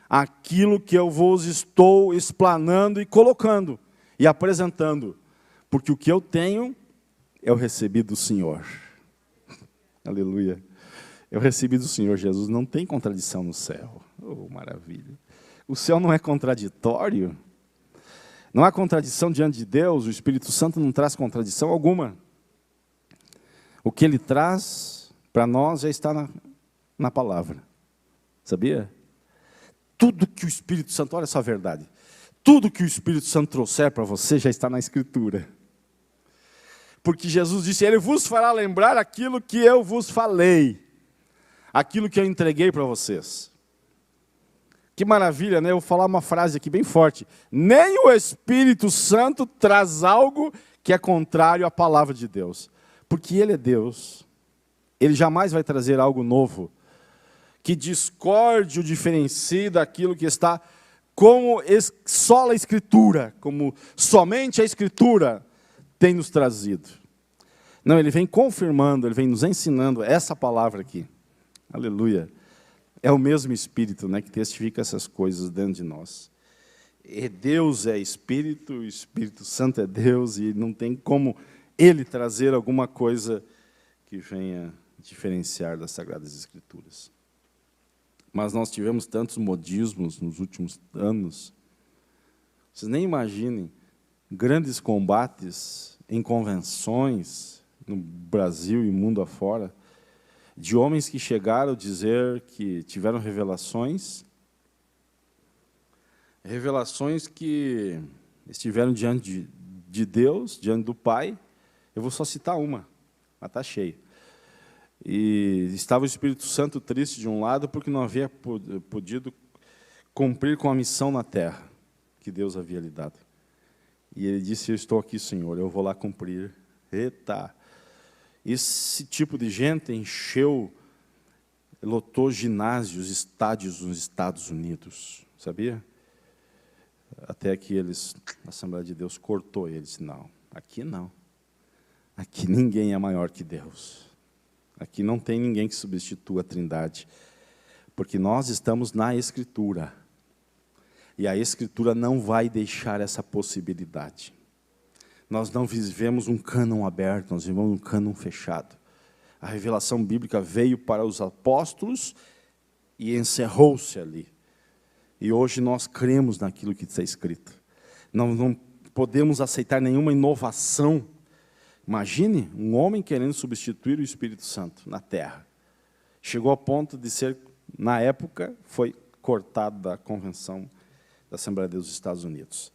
àquilo que eu vos estou explanando e colocando e apresentando. Porque o que eu tenho, eu recebi do Senhor. Aleluia. Eu recebi do Senhor Jesus. Não tem contradição no céu. Oh, maravilha. O céu não é contraditório. Não há contradição diante de Deus, o Espírito Santo não traz contradição alguma. O que Ele traz para nós já está na palavra. Sabia? Tudo que o Espírito Santo, olha só a verdade, tudo que o Espírito Santo trouxer para você já está na Escritura. Porque Jesus disse, Ele vos fará lembrar aquilo que eu vos falei, aquilo que eu entreguei para vocês. Que maravilha, né? Eu vou falar uma frase aqui bem forte. Nem o Espírito Santo traz algo que é contrário à palavra de Deus. Porque Ele é Deus. Ele jamais vai trazer algo novo que discorde o diferencie daquilo que está como só a Escritura, como somente a Escritura tem nos trazido. Não, ele vem confirmando, ele vem nos ensinando essa palavra aqui. Aleluia. É o mesmo Espírito, né, que testifica essas coisas dentro de nós. E Deus é Espírito, o Espírito Santo é Deus, e não tem como Ele trazer alguma coisa que venha diferenciar das Sagradas Escrituras. Mas nós tivemos tantos modismos nos últimos anos. Vocês nem imaginem grandes combates em convenções no Brasil e mundo afora, de homens que chegaram a dizer que tiveram revelações que estiveram diante de Deus, diante do Pai. Eu vou só citar uma, mas está cheio. E estava o Espírito Santo triste de um lado, porque não havia podido cumprir com a missão na terra que Deus havia lhe dado. E ele disse: eu estou aqui, Senhor, eu vou lá cumprir. Eita! Esse tipo de gente lotou ginásios, estádios nos Estados Unidos, sabia? Até que a Assembleia de Deus cortou eles. Não, aqui não. Aqui ninguém é maior que Deus. Aqui não tem ninguém que substitua a Trindade. Porque nós estamos na Escritura. E a Escritura não vai deixar essa possibilidade. Nós não vivemos um cânon aberto, nós vivemos um cânon fechado. A revelação bíblica veio para os apóstolos e encerrou-se ali. E hoje nós cremos naquilo que está escrito. Não podemos aceitar nenhuma inovação. Imagine um homem querendo substituir o Espírito Santo na terra. Chegou ao ponto de ser, na época, foi cortado da convenção da Assembleia de Deus dos Estados Unidos.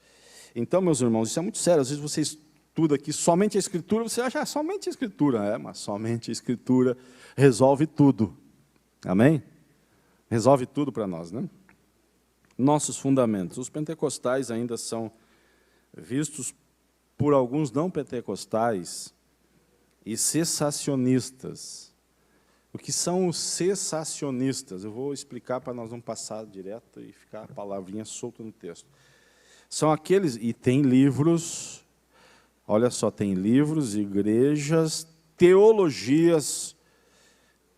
Então, meus irmãos, isso é muito sério. Às vezes você estuda aqui somente a Escritura, você acha somente a Escritura. Mas somente a Escritura resolve tudo. Amém? Resolve tudo para nós, né? Nossos fundamentos. Os pentecostais ainda são vistos por alguns não pentecostais e cessacionistas. O que são os cessacionistas? Eu vou explicar para nós não passar direto e ficar a palavrinha solta no texto. São aqueles, e tem livros, olha só, tem livros, igrejas, teologias.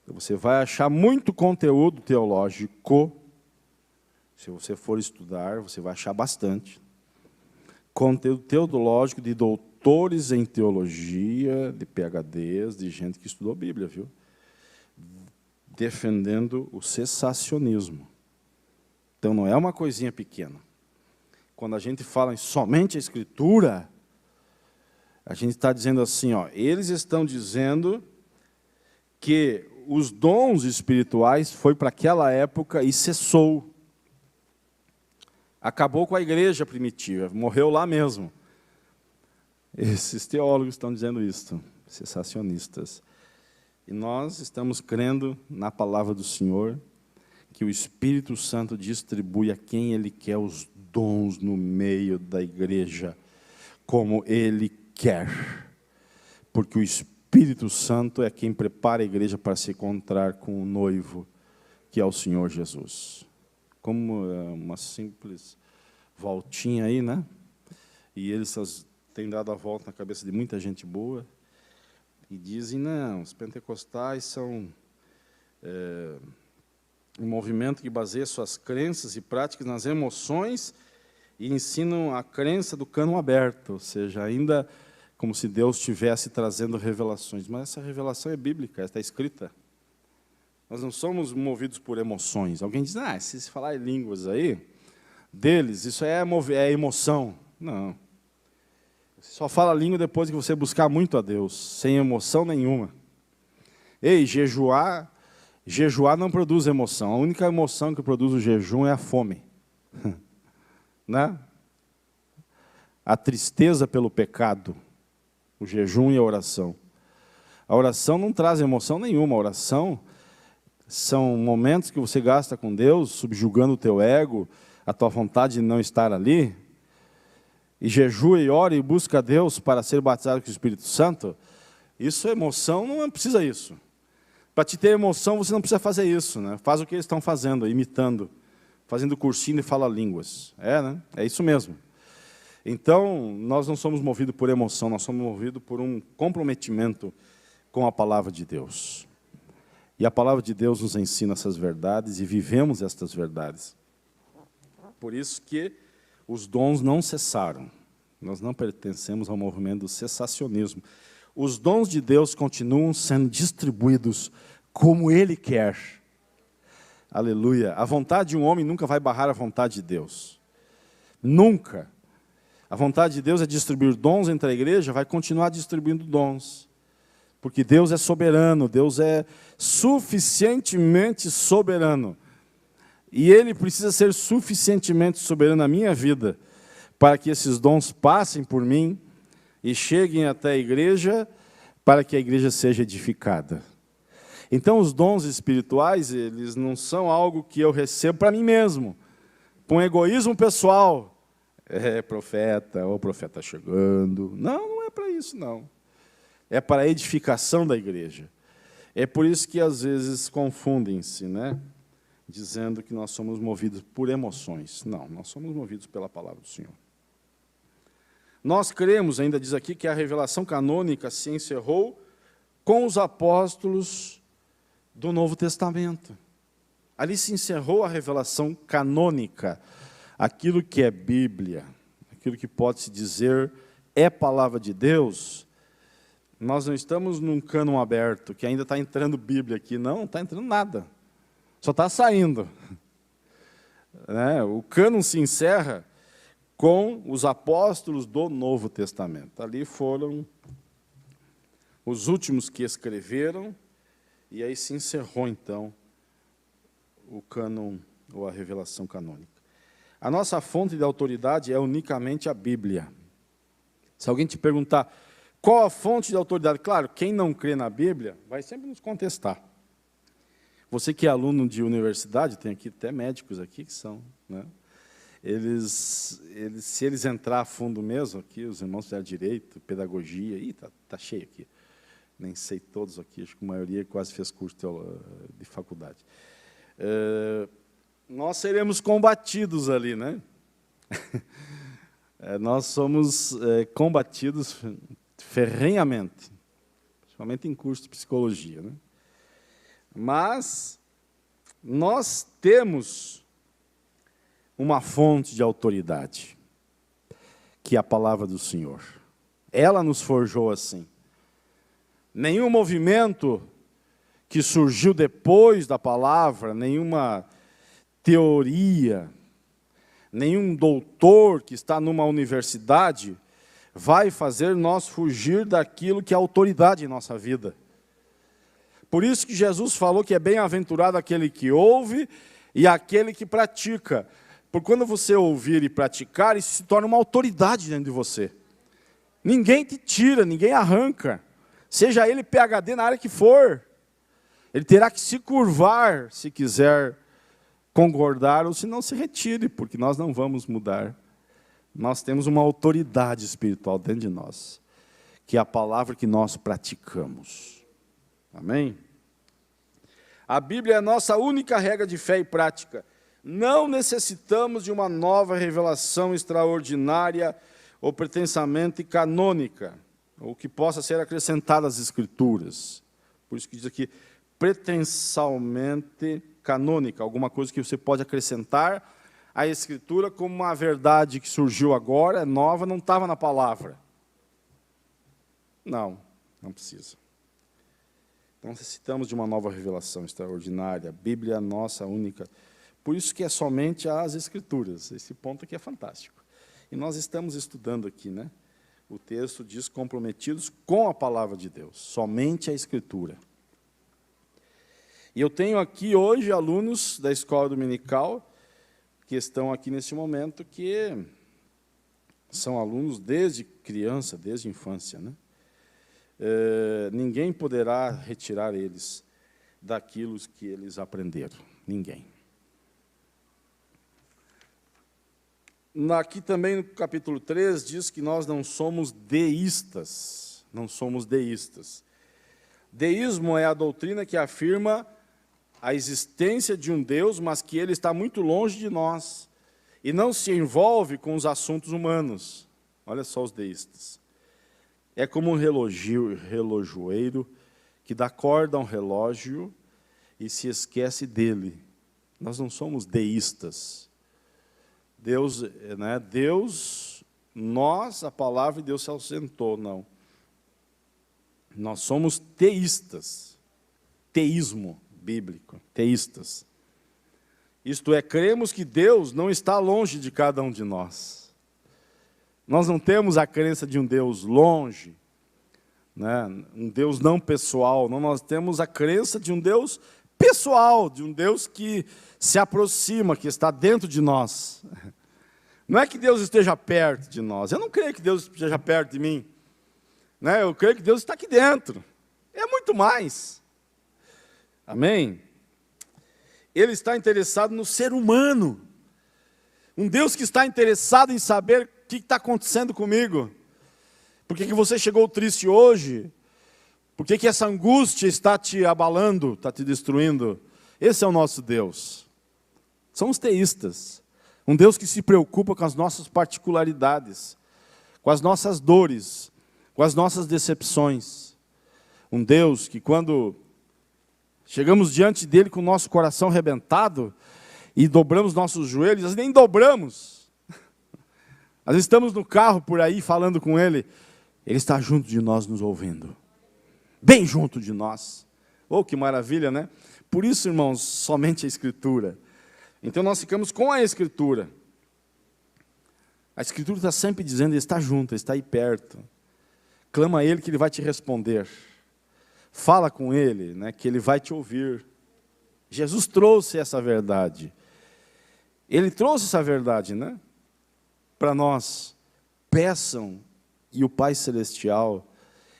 Você vai achar muito conteúdo teológico. Se você for estudar, você vai achar bastante. Conteúdo teológico de doutores em teologia, de PhDs, de gente que estudou Bíblia, viu? Defendendo o cessacionismo. Então, não é uma coisinha pequena. Quando a gente fala em somente a Escritura, a gente está dizendo assim, ó, eles estão dizendo que os dons espirituais foi para aquela época e cessou. Acabou com a igreja primitiva, morreu lá mesmo. Esses teólogos estão dizendo isso, cessacionistas. E nós estamos crendo na palavra do Senhor, que o Espírito Santo distribui a quem Ele quer os dons no meio da igreja, como Ele quer. Porque o Espírito Santo é quem prepara a igreja para se encontrar com o noivo, que é o Senhor Jesus. Como uma simples voltinha aí, né? E eles têm dado a volta na cabeça de muita gente boa, e dizem, não, os pentecostais são um movimento que baseia suas crenças e práticas nas emoções e ensinam a crença do cânon aberto, ou seja, ainda como se Deus estivesse trazendo revelações. Mas essa revelação é bíblica, está escrita. Nós não somos movidos por emoções. Alguém diz, se falar em línguas aí, deles, isso é emoção. Não. Você só fala a língua depois que você buscar muito a Deus, sem emoção nenhuma. Ei, jejuar não produz emoção. A única emoção que produz o jejum é a fome. Né? A tristeza pelo pecado, o jejum e a oração. A oração não traz emoção nenhuma. A oração são momentos que você gasta com Deus, subjugando o teu ego, a tua vontade de não estar ali, e jejua e ora e busca a Deus para ser batizado com o Espírito Santo. Isso é emoção, não precisa isso. Para te ter emoção, você não precisa fazer isso, né? Faz o que eles estão fazendo, imitando, fazendo cursinho e fala línguas. Né? É isso mesmo. Então, nós não somos movidos por emoção, nós somos movidos por um comprometimento com a palavra de Deus. E a palavra de Deus nos ensina essas verdades e vivemos estas verdades. Por isso que os dons não cessaram. Nós não pertencemos ao movimento do cessacionismo. Os dons de Deus continuam sendo distribuídos como Ele quer. Aleluia. A vontade de um homem nunca vai barrar a vontade de Deus. Nunca. A vontade de Deus é distribuir dons entre a igreja, vai continuar distribuindo dons. Porque Deus é soberano, Deus é suficientemente soberano. E Ele precisa ser suficientemente soberano na minha vida, para que esses dons passem por mim e cheguem até a igreja, para que a igreja seja edificada. Então, os dons espirituais, eles não são algo que eu recebo para mim mesmo, com egoísmo pessoal. Profeta, o profeta está chegando. Não, não é para isso, não. É para a edificação da igreja. É por isso que, às vezes, confundem-se, né? Dizendo que nós somos movidos por emoções. Não, nós somos movidos pela palavra do Senhor. Nós cremos, ainda diz aqui, que a revelação canônica se encerrou com os apóstolos do Novo Testamento. Ali se encerrou a revelação canônica, aquilo que é Bíblia, aquilo que pode-se dizer é palavra de Deus. Nós não estamos num cânon aberto, que ainda está entrando Bíblia aqui. Não está entrando nada. Só está saindo. O cânon se encerra com os apóstolos do Novo Testamento. Ali foram os últimos que escreveram, e aí se encerrou, então, o cânon, ou a revelação canônica. A nossa fonte de autoridade é unicamente a Bíblia. Se alguém te perguntar qual a fonte de autoridade, claro, quem não crê na Bíblia vai sempre nos contestar. Você que é aluno de universidade, tem aqui até médicos aqui que são, né? Se eles entrar a fundo mesmo, aqui, os irmãos fizeram direito, pedagogia, está cheio aqui. Nem sei todos aqui, acho que a maioria quase fez curso de faculdade. Nós seremos combatidos ali, né? Nós somos combatidos ferrenhamente, principalmente em curso de psicologia, né? Mas nós temos uma fonte de autoridade, que é a palavra do Senhor. Ela nos forjou assim. Nenhum movimento que surgiu depois da palavra, nenhuma teoria, nenhum doutor que está numa universidade vai fazer nós fugir daquilo que é autoridade em nossa vida. Por isso que Jesus falou que é bem-aventurado aquele que ouve e aquele que pratica. Porque quando você ouvir e praticar, isso se torna uma autoridade dentro de você. Ninguém te tira, ninguém arranca. Seja ele PhD na área que for. Ele terá que se curvar se quiser concordar, ou se não se retire, porque nós não vamos mudar. Nós temos uma autoridade espiritual dentro de nós, que é a palavra que nós praticamos. Amém? A Bíblia é a nossa única regra de fé e prática. Não necessitamos de uma nova revelação extraordinária ou pretensamente canônica, ou que possa ser acrescentada às Escrituras. Por isso que diz aqui, pretensalmente canônica, alguma coisa que você pode acrescentar à Escritura como uma verdade que surgiu agora, é nova, não estava na palavra. Não, não precisa. Não necessitamos de uma nova revelação extraordinária. A Bíblia é a nossa única. Por isso que é somente as Escrituras. Esse ponto aqui é fantástico. E nós estamos estudando aqui, né? O texto diz comprometidos com a palavra de Deus. Somente a Escritura. E eu tenho aqui hoje alunos da escola dominical que estão aqui nesse momento, que são alunos desde criança, desde infância, né? Ninguém poderá retirar eles daquilo que eles aprenderam. Ninguém. Aqui também no capítulo 3 diz que nós não somos deístas. Não somos deístas. Deísmo é a doutrina que afirma a existência de um Deus, mas que ele está muito longe de nós e não se envolve com os assuntos humanos. Olha só os deístas. É como um relojoeiro que dá corda a um relógio e se esquece dele. Nós não somos deístas. Deus, né? Deus, nós, a palavra de Deus se ausentou, não. Nós somos teístas. Teísmo bíblico, teístas. Isto é, cremos que Deus não está longe de cada um de nós. Nós não temos a crença de um Deus longe, né? Um Deus não pessoal. Não, nós temos a crença de um Deus pessoal, de um Deus que se aproxima, que está dentro de nós. Não é que Deus esteja perto de nós. Eu não creio que Deus esteja perto de mim. Né? Eu creio que Deus está aqui dentro. É muito mais. Amém? Ele está interessado no ser humano. Um Deus que está interessado em saber o que está acontecendo comigo. Por que você chegou triste hoje? Por que essa angústia está te abalando, está te destruindo? Esse é o nosso Deus. Somos teístas. Um Deus que se preocupa com as nossas particularidades, com as nossas dores, com as nossas decepções. Um Deus que quando chegamos diante dele com o nosso coração arrebentado e dobramos nossos joelhos, às vezes nem dobramos. Às vezes estamos no carro por aí falando com ele, ele está junto de nós nos ouvindo. Bem junto de nós. Oh, que maravilha, né? Por isso, irmãos, somente a Escritura. Então nós ficamos com a Escritura. A Escritura está sempre dizendo, ele está junto, ele está aí perto. Clama a ele que ele vai te responder. Fala com ele, né, que ele vai te ouvir. Jesus trouxe essa verdade. Ele trouxe essa verdade, né, para nós. Peçam e o Pai Celestial,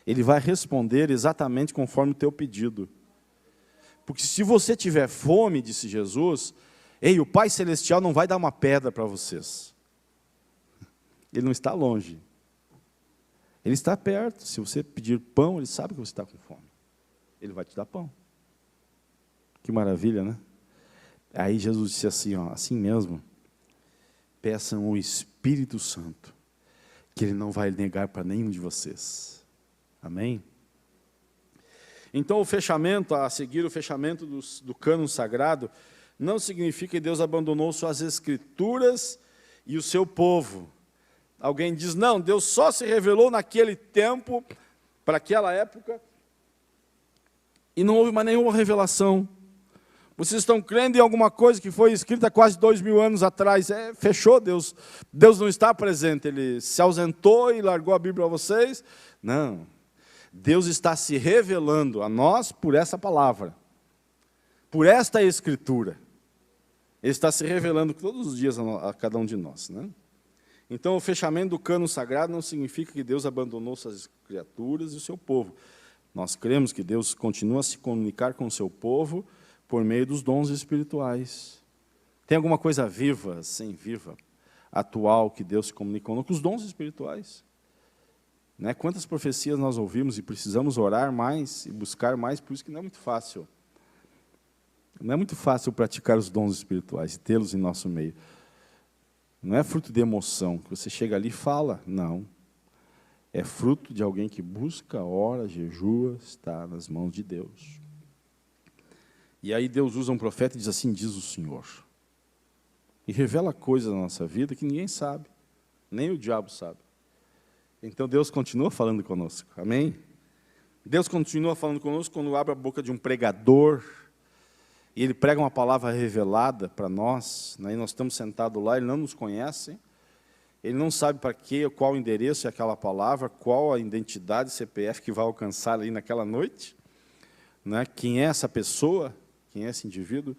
ele vai responder exatamente conforme o teu pedido. Porque se você tiver fome, disse Jesus, ei, o Pai Celestial não vai dar uma pedra para vocês. Ele não está longe. Ele está perto. Se você pedir pão, ele sabe que você está com fome. Ele vai te dar pão. Que maravilha, né? Aí Jesus disse assim, ó, assim mesmo, peçam o Espírito Santo, que ele não vai negar para nenhum de vocês. Amém? Então o fechamento, a seguir o fechamento do cânon sagrado, não significa que Deus abandonou suas Escrituras e o seu povo. Alguém diz, não, Deus só se revelou naquele tempo, para aquela época, e não houve mais nenhuma revelação. Vocês estão crendo em alguma coisa que foi escrita quase 2000 anos atrás. Fechou, Deus. Deus não está presente, ele se ausentou e largou a Bíblia a vocês. Não. Deus está se revelando a nós por essa palavra, por esta Escritura. Ele está se revelando todos os dias a cada um de nós, né? Então, o fechamento do cânon sagrado não significa que Deus abandonou suas criaturas e o seu povo. Nós cremos que Deus continua a se comunicar com o seu povo por meio dos dons espirituais. Tem alguma coisa viva, viva, atual, que Deus se comunica com os dons espirituais? Né? Quantas profecias nós ouvimos e precisamos orar mais e buscar mais, por isso que não é muito fácil. Não é muito fácil praticar os dons espirituais e tê-los em nosso meio. Não é fruto de emoção, que você chega ali e fala, não. É fruto de alguém que busca, ora, jejua, está nas mãos de Deus. E aí Deus usa um profeta e diz assim, diz o Senhor. E revela coisas na nossa vida que ninguém sabe, nem o diabo sabe. Então Deus continua falando conosco, amém? Deus continua falando conosco quando abre a boca de um pregador, e ele prega uma palavra revelada para nós, né? E nós estamos sentados lá, ele não nos conhece, ele não sabe para quê, qual o endereço é aquela palavra, qual a identidade CPF que vai alcançar ali naquela noite, né? Quem é essa pessoa, quem é esse indivíduo,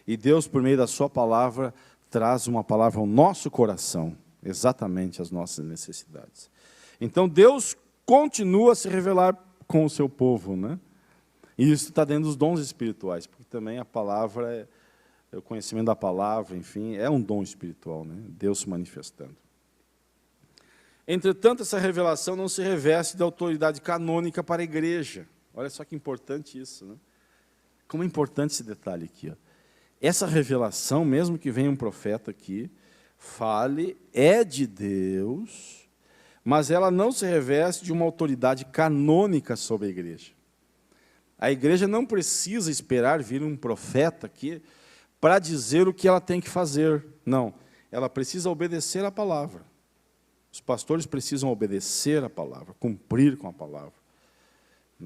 e Deus, por meio da sua palavra, traz uma palavra ao nosso coração, exatamente as nossas necessidades. Então Deus continua a se revelar com o seu povo, né? E isso está dentro dos dons espirituais, porque também a palavra, o conhecimento da palavra, enfim, é um dom espiritual, né? Deus se manifestando. Entretanto, essa revelação não se reveste de autoridade canônica para a igreja. Olha só que importante isso, né? Como é importante esse detalhe aqui. Ó. Essa revelação, mesmo que venha um profeta aqui, fale, é de Deus, mas ela não se reveste de uma autoridade canônica sobre a igreja. A igreja não precisa esperar vir um profeta aqui para dizer o que ela tem que fazer. Não, ela precisa obedecer a palavra. Os pastores precisam obedecer a palavra, cumprir com a palavra.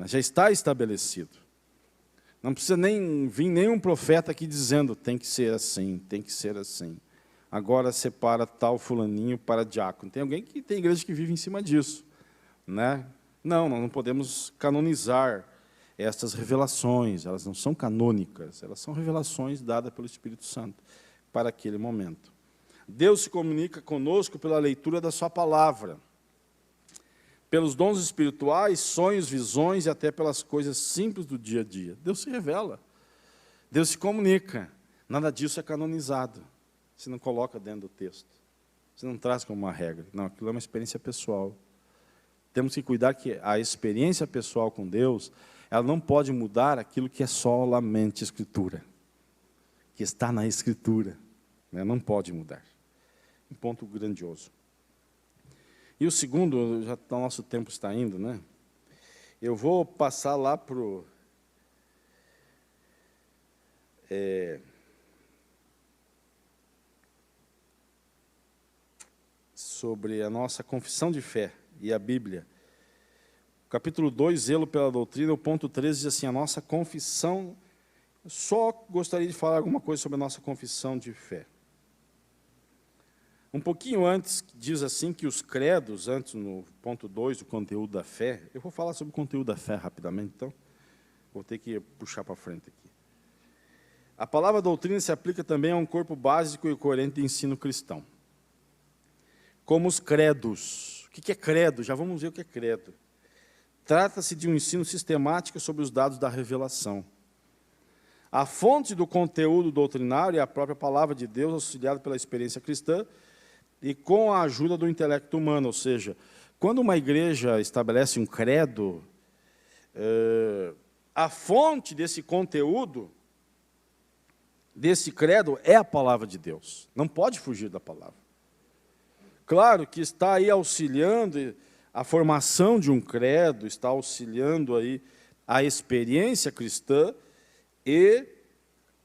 Já está estabelecido. Não precisa nem vir nenhum profeta aqui dizendo tem que ser assim, tem que ser assim. Agora separa tal fulaninho para diácono. Tem alguém que tem igreja que vive em cima disso, né? Não, nós não podemos canonizar estas revelações, elas não são canônicas, elas são revelações dadas pelo Espírito Santo para aquele momento. Deus se comunica conosco pela leitura da sua palavra, pelos dons espirituais, sonhos, visões e até pelas coisas simples do dia a dia. Deus se revela, Deus se comunica, nada disso é canonizado. Você não coloca dentro do texto. Você não traz como uma regra. Não, aquilo é uma experiência pessoal. Temos que cuidar que a experiência pessoal com Deus, ela não pode mudar aquilo que é solamente Escritura. Que está na Escritura. Né? Não pode mudar. Um ponto grandioso. E o segundo, já o nosso tempo está indo, né? Eu vou passar lá para o... sobre a nossa confissão de fé e a Bíblia. Capítulo 2, zelo pela doutrina, o ponto 13 diz assim, a nossa confissão, só gostaria de falar alguma coisa sobre a nossa confissão de fé. Um pouquinho antes, diz assim que os credos, antes no ponto 2, o conteúdo da fé, eu vou falar sobre o conteúdo da fé rapidamente, então, vou ter que puxar para frente aqui. A palavra doutrina se aplica também a um corpo básico e coerente de ensino cristão. Como os credos. O que é credo? Já vamos ver o que é credo. Trata-se de um ensino sistemático sobre os dados da revelação. A fonte do conteúdo doutrinário é a própria palavra de Deus, auxiliada pela experiência cristã e com a ajuda do intelecto humano. Ou seja, quando uma igreja estabelece um credo, a fonte desse conteúdo, desse credo, é a palavra de Deus. Não pode fugir da palavra. Claro que está aí auxiliando a formação de um credo, está auxiliando aí a experiência cristã e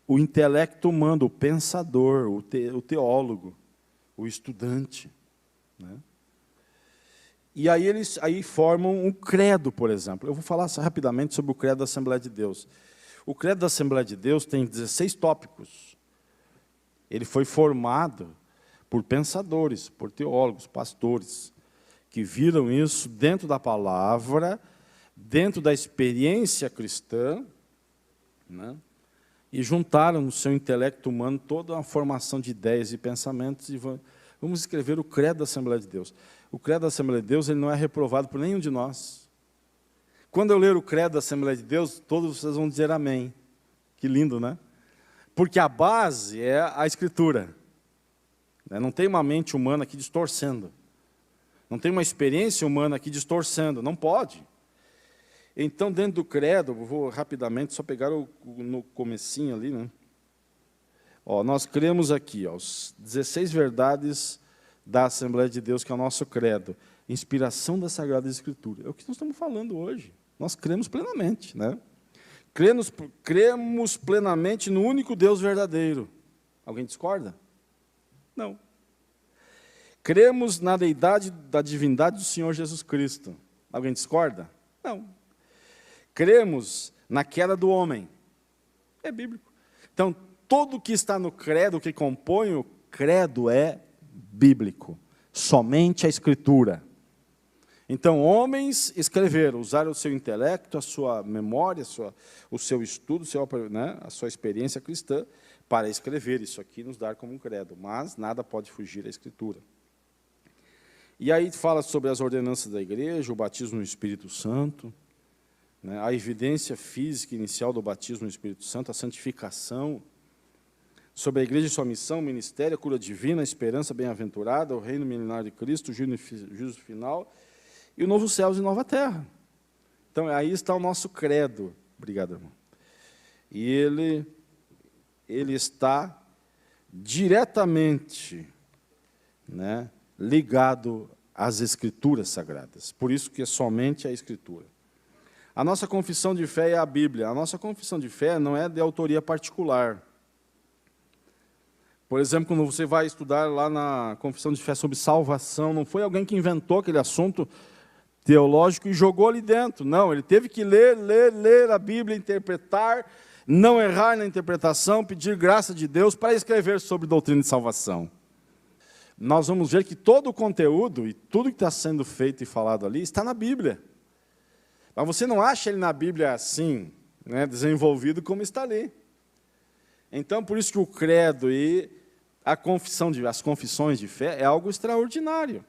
o intelecto humano, o pensador, o teólogo, o estudante. Né? E aí eles formam um credo, por exemplo. Eu vou falar rapidamente sobre o credo da Assembleia de Deus. O credo da Assembleia de Deus tem 16 tópicos. Ele foi formado por pensadores, por teólogos, pastores, que viram isso dentro da palavra, dentro da experiência cristã, né? E juntaram no seu intelecto humano toda uma formação de ideias e pensamentos, e vamos escrever o credo da Assembleia de Deus. O credo da Assembleia de Deus ele não é reprovado por nenhum de nós. Quando eu ler o credo da Assembleia de Deus, todos vocês vão dizer amém. Que lindo, né? Porque a base é a Escritura. Não tem uma mente humana aqui distorcendo. Não tem uma experiência humana aqui distorcendo. Não pode. Então, dentro do credo, vou rapidamente só pegar no comecinho ali, né? Ó, nós cremos aqui, ó, os 16 verdades da Assembleia de Deus, que é o nosso credo. Inspiração da Sagrada Escritura. É o que nós estamos falando hoje. Nós cremos plenamente, né? Cremos plenamente no único Deus verdadeiro. Alguém discorda? Não. Cremos na deidade da divindade do Senhor Jesus Cristo. Alguém discorda? Não. Cremos na queda do homem. É bíblico. Então, tudo o que está no credo, que compõe o credo, é bíblico. Somente a Escritura. Então, homens escreveram, usaram o seu intelecto, a sua memória, o seu estudo, a sua experiência cristã, para escrever isso aqui, nos dar como um credo. Mas nada pode fugir da Escritura. E aí fala sobre as ordenanças da igreja, o batismo no Espírito Santo, né, a evidência física inicial do batismo no Espírito Santo, a santificação, sobre a igreja e sua missão, ministério, a cura divina, a esperança bem-aventurada, o reino milenar de Cristo, o juízo final, e o novo céu e nova terra. Então, aí está o nosso credo. Obrigado, irmão. E ele está diretamente, né, ligado às Escrituras Sagradas. Por isso que é somente a Escritura. A nossa confissão de fé é a Bíblia. A nossa confissão de fé não é de autoria particular. Por exemplo, quando você vai estudar lá na confissão de fé sobre salvação, não foi alguém que inventou aquele assunto teológico e jogou ali dentro. Não, ele teve que ler a Bíblia, interpretar, não errar na interpretação, pedir graça de Deus para escrever sobre doutrina de salvação. Nós vamos ver que todo o conteúdo e tudo que está sendo feito e falado ali está na Bíblia. Mas você não acha ele na Bíblia assim, né, desenvolvido como está ali. Então, por isso que o credo e as confissões de fé é algo extraordinário.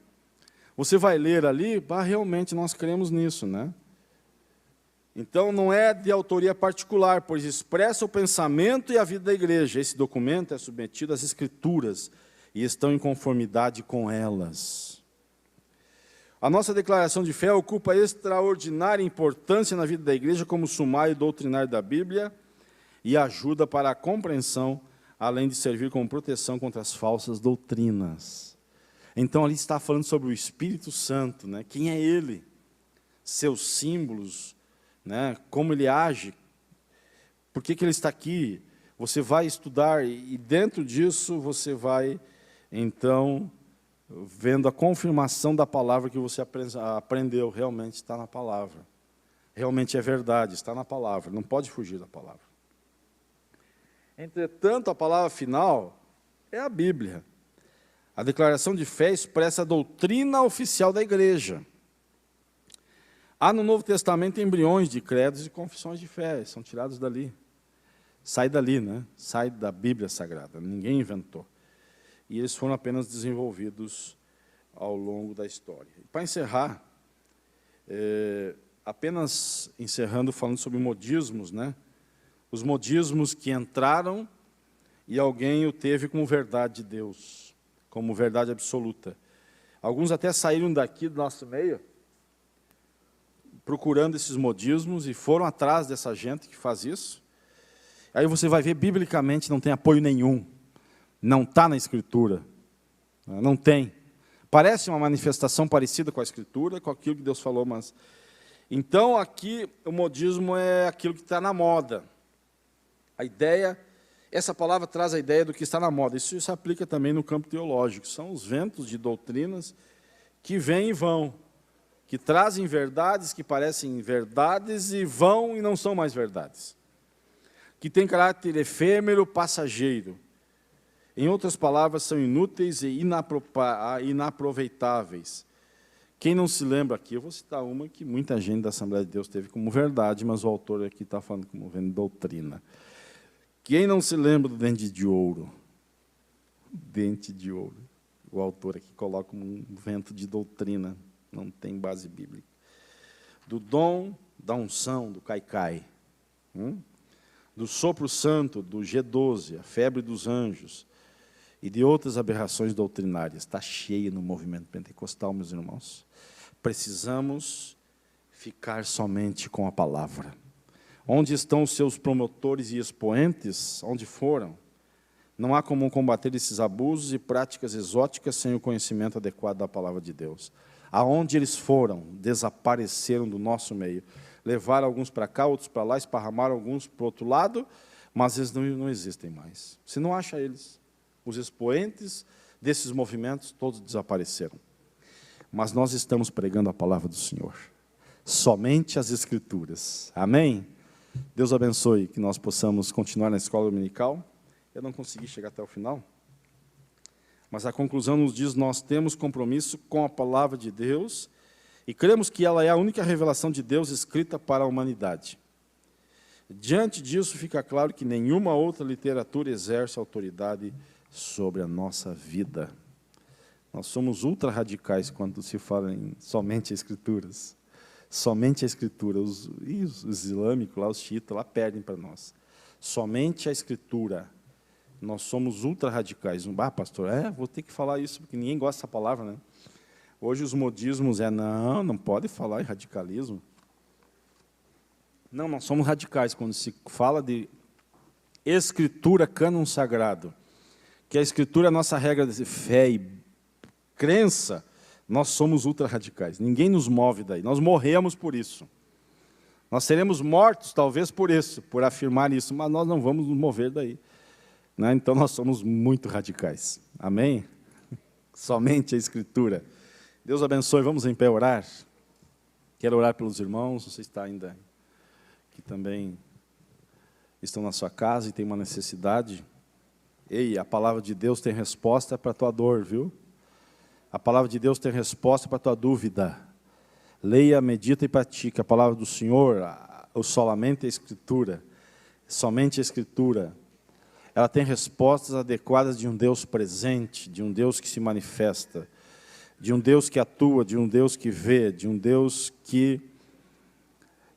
Você vai ler ali, realmente nós cremos nisso, né? Então, não é de autoria particular, pois expressa o pensamento e a vida da igreja. Esse documento é submetido às Escrituras e estão em conformidade com elas. A nossa declaração de fé ocupa extraordinária importância na vida da igreja como sumário doutrinário da Bíblia e ajuda para a compreensão, além de servir como proteção contra as falsas doutrinas. Então, ali está falando sobre o Espírito Santo, né? Quem é Ele, seus símbolos, né? Como Ele age, por que Ele está aqui. Você vai estudar e dentro disso você vai, então, vendo a confirmação da palavra que você aprendeu, realmente está na palavra. Realmente é verdade, está na palavra, não pode fugir da palavra. Entretanto, a palavra final é a Bíblia. A declaração de fé expressa a doutrina oficial da igreja. Há no Novo Testamento embriões de credos e confissões de fé, são tirados dali. Sai dali, né? Sai da Bíblia Sagrada, ninguém inventou. E eles foram apenas desenvolvidos ao longo da história. E para encerrar, apenas encerrando falando sobre modismos, né? Os modismos que entraram e alguém o teve como verdade de Deus, como verdade absoluta. Alguns até saíram daqui do nosso meio, procurando esses modismos e foram atrás dessa gente que faz isso. Aí você vai ver, biblicamente, não tem apoio nenhum. Não está na Escritura. Não tem. Parece uma manifestação parecida com a Escritura, com aquilo que Deus falou, mas... Então, aqui, o modismo é aquilo que está na moda. A ideia, essa palavra traz a ideia do que está na moda. Isso se aplica também no campo teológico. São os ventos de doutrinas que vêm e vão, que trazem verdades que parecem verdades e vão e não são mais verdades. Que têm caráter efêmero, passageiro. Em outras palavras, são inúteis e inaproveitáveis. Quem não se lembra aqui, eu vou citar uma que muita gente da Assembleia de Deus teve como verdade, mas o autor aqui está falando como vendo doutrina. Quem não se lembra do dente de ouro? Dente de ouro. O autor aqui coloca um vento de doutrina, não tem base bíblica. Do dom da unção, do caicai. Do sopro santo, do G12, a febre dos anjos, e de outras aberrações doutrinárias. Está cheio no movimento pentecostal, meus irmãos. Precisamos ficar somente com a palavra. Onde estão os seus promotores e expoentes? Onde foram? Não há como combater esses abusos e práticas exóticas sem o conhecimento adequado da palavra de Deus. Aonde eles foram, desapareceram do nosso meio. Levaram alguns para cá, outros para lá, esparramaram alguns para o outro lado, mas eles não existem mais. Você não acha eles. Os expoentes desses movimentos, todos desapareceram. Mas nós estamos pregando a palavra do Senhor. Somente as Escrituras. Amém? Deus abençoe que nós possamos continuar na escola dominical. Eu não consegui chegar até o final. Mas a conclusão nos diz, nós temos compromisso com a palavra de Deus e cremos que ela é a única revelação de Deus escrita para a humanidade. Diante disso, fica claro que nenhuma outra literatura exerce autoridade sobre a nossa vida. Nós somos ultra-radicais quando se fala em somente as Escrituras. Somente a Escritura. Os islâmicos, lá, os xiitas, lá perdem para nós. Somente a Escritura. Nós somos ultra-radicais. Pastor, vou ter que falar isso, porque ninguém gosta dessa palavra, né? Hoje os modismos não pode falar em radicalismo. Não, nós somos radicais quando se fala de Escritura, cânon sagrado, que a Escritura é a nossa regra de fé e crença. Nós somos ultra-radicais, ninguém nos move daí, nós morremos por isso. Nós seremos mortos, talvez, por isso, por afirmar isso, mas nós não vamos nos mover daí. Né? Então, nós somos muito radicais. Amém? Somente a Escritura. Deus abençoe, vamos em pé orar. Quero orar pelos irmãos, você está ainda que também estão na sua casa e tem uma necessidade. Ei, a palavra de Deus tem resposta para a tua dor, viu? A palavra de Deus tem resposta para a tua dúvida. Leia, medita e pratique a palavra do Senhor, solamente a Escritura, somente a Escritura. Ela tem respostas adequadas de um Deus presente, de um Deus que se manifesta, de um Deus que atua, de um Deus que vê, de um Deus que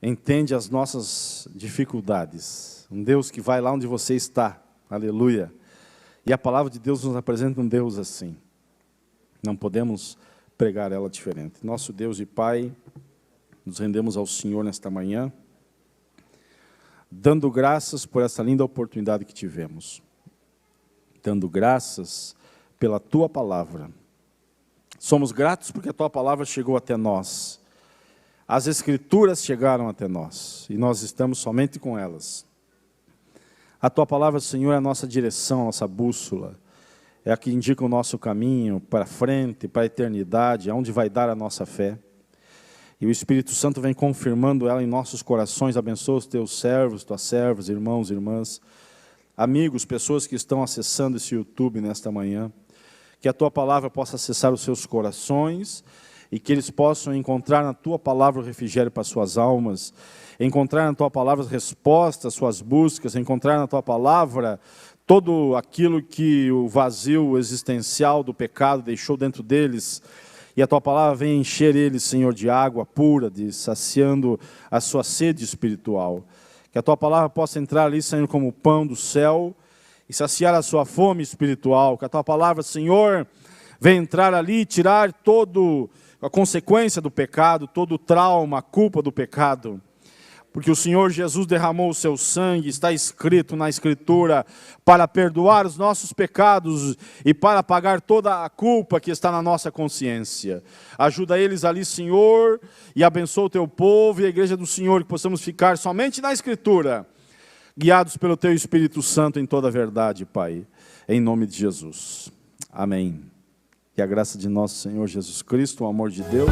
entende as nossas dificuldades, um Deus que vai lá onde você está, aleluia. E a palavra de Deus nos apresenta um Deus assim. Não podemos pregar ela diferente. Nosso Deus e Pai, nos rendemos ao Senhor nesta manhã, dando graças por essa linda oportunidade que tivemos, dando graças pela Tua Palavra. Somos gratos porque a Tua Palavra chegou até nós, as Escrituras chegaram até nós, e nós estamos somente com elas. A Tua Palavra, Senhor, é a nossa direção, a nossa bússola, é a que indica o nosso caminho para frente, para a eternidade, aonde vai dar a nossa fé. E o Espírito Santo vem confirmando ela em nossos corações. Abençoa os teus servos, tuas servas, irmãos, irmãs, amigos, pessoas que estão acessando esse YouTube nesta manhã. Que a tua palavra possa acessar os seus corações e que eles possam encontrar na tua palavra o refrigério para as suas almas, encontrar na tua palavra as respostas às suas buscas, encontrar na tua palavra todo aquilo que o vazio existencial do pecado deixou dentro deles, e a Tua palavra vem encher eles, Senhor, de água pura, de saciando a sua sede espiritual. Que a Tua palavra possa entrar ali, Senhor, como o pão do céu, e saciar a sua fome espiritual. Que a Tua palavra, Senhor, venha entrar ali e tirar toda a consequência do pecado, todo o trauma, a culpa do pecado. Porque o Senhor Jesus derramou o seu sangue, está escrito na Escritura, para perdoar os nossos pecados e para pagar toda a culpa que está na nossa consciência. Ajuda eles ali, Senhor, e abençoa o teu povo e a igreja do Senhor, que possamos ficar somente na Escritura, guiados pelo teu Espírito Santo em toda a verdade, Pai, em nome de Jesus. Amém. Que a graça de nosso Senhor Jesus Cristo, o amor de Deus